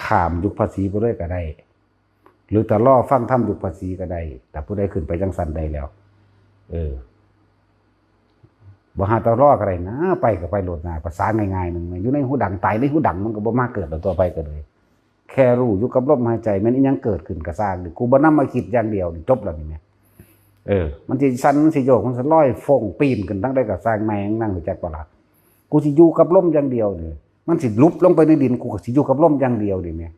ข้ามยุคภาษีไปเลยก็ได้หรือแต่ล่อฟังธรรมยุคภาษีก็ได้แต่ผู้ใดขึ้นไปจังสันได้แล้วบ่หาตะล่อก็ได้นะไปก็ไปโหลดหน้าภาษาง่ายๆนึงอยู่ในหูดังตายในหูดังมันก็บ่มาเกิดตัวไปก็เลยแค่รู้อยู่กับลมหายใจมันอีหยังเกิดขึ้นก็สร้างนี่กูบ่นำมาคิดอย่างเดียวนี่จบแล้วนี่แม่มันสิสั่นมันสิโยกมันสิลอยฟงปีนขึ้นทั้งได้ก็สร้างแม่งนั่งรู้จักบ่ล่ะกูสิอยู่กับลมอย่างเดียวนี่มันสิลุบลงไปในดินกูก็สิอยู่กับลมอย่างเดียวนี่แม่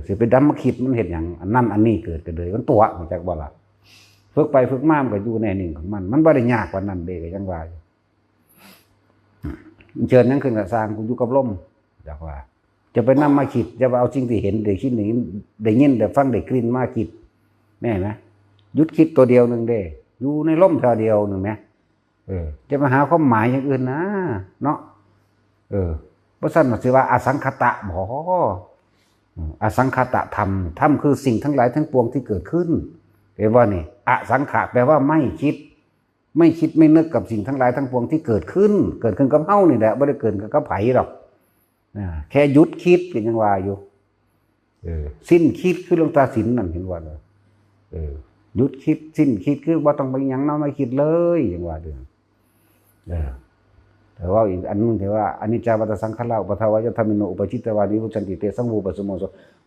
สิไปดำมาคิดมันเห็นอย่างอันนั้นอันนี้เกิดกันเลยมันตัวมาจากบ่ล่ะฝึกไปฝึกมามันก็อยู่ในนิ่งของมันบ่ได้ยากกว่านั้นเด้ก็ยังว่าเชิญยังขึ้นกับสร้างกูอยู่กับลมจากว่าจะไปนำมาคิดจะเอาสิ่งที่เห็นได้คิดนี้ได้ยินได้ฟังได้กลิ่นมาคิดแน่ไหมหยุดคิดตัวเดียวนึงเด้อยู่ในลมเท่าเดียวนึงแม่จะมาหาความหมายอย่างอื่นนะเนาะเพราะฉะนั้นสิว่าอสังขตะบ่อสังขตะธรรมคือสิ่งทั้งหลายทั้งปวงที่เกิดขึ้นแปลว่านี่อสังขะแปลว่าไม่คิดไม่นึกกับสิ่งทั้งหลายทั้งปวงที่เกิดขึ้นกับเฮานี่แหละไม่ได้เกิดกับไผหรอกแค่หยุดคิดเป็นยังว่าอยู่สิ้นคิดคือหลวงตาสินนั่นเห็นว่าหยุดคิดสิ้นคิดคือว่าต้องไปยังไม่คิดเลยอย่างว่าเดือนแต่ว่าอีกอันนึงที่ว่าอนิจจาวัฏสังขารอุปทวายธรรมิโนอุปชิตวานิรุจันติเตสังวูปสมโมโส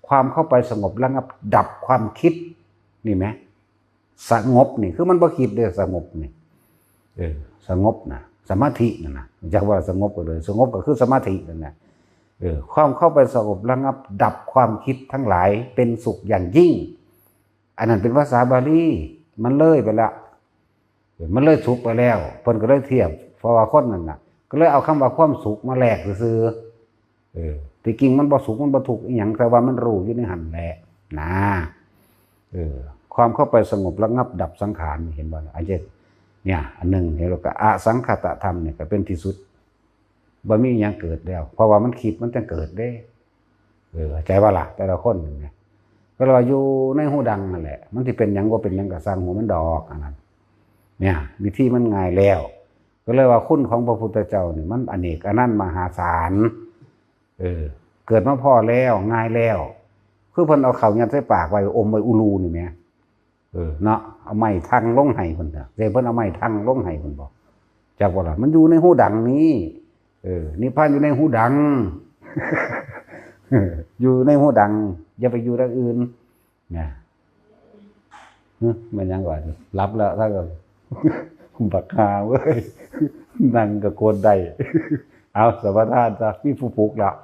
ความเข้าไปสงบระงับดับความคิดนี่ไหมสงบนี่คือมันบ่คิดเด้อสงบนี่สงบนะสมาธินั่นนะจากว่าสงบก็เลยสงบก็คือสมาธินั่นนะความเข้าไปสงบระงับดับความคิดทั้งหลายเป็นสุขอย่างยิ่งอันนั้นเป็นภาษาบาลีมันเลยไปแล้วมันเลยสุขไปแล้วเพิ่นก็เลยเทียบเพราะว่าคนนั่นน่ะก็เลยเอาคำว่าความสุขมาแลกซื่อที่จริงมันบ่สุขมันบ่ทุกข์อีหยังแต่ว่ามันรู้อยู่ในหันแหละนะความเข้าไปสงบระงับดับสังขารเห็นบ่อันเจ็ดเนี่ยอันหนึ่งเห็นแล้วก็อสังขตธรรมเนี่ยก็เป็นที่สุดบ่มีหยังเกิดแล้วเพราะว่ามันคิดมันจะเกิดได้ใจว่าล่ะแต่ละคนเนี่ยก็เราอยู่ในหูดังนั่นแหละมันที่เป็นหยังก็เป็นหยังก็สร้างหัวมันดอกอันนั้นเนี่ยวิธีมันง่ายแล้วก็เลยว่าคุณของพระพุทธเจ้าเนี่ยมันอเนกอนันต์มหาศาลเกิดมาพ่อแล้วง่ายแล้วคือเพิ่นเอาเข่ายัดใส่ปากไว้อมไว้อุลูนี่แหมเนาะเอาไม้ทังลงให้เพิ่นเพิ่นเอาไม้ทังลงให้เพิ่นบอกจากว่าล่ะมันอยู่ในหูดังนี้นิพพานอยู่ในหูดัง อยู่ในหูดังอย่าไปอยู่ทางอื่นนะมันยังก่อนรับแล้วถ้าก็บักฮาเว้ยนั่งกับโกนได้เอาสวัสดิ์จ้ะพี่ผู้ปลูกแล้ว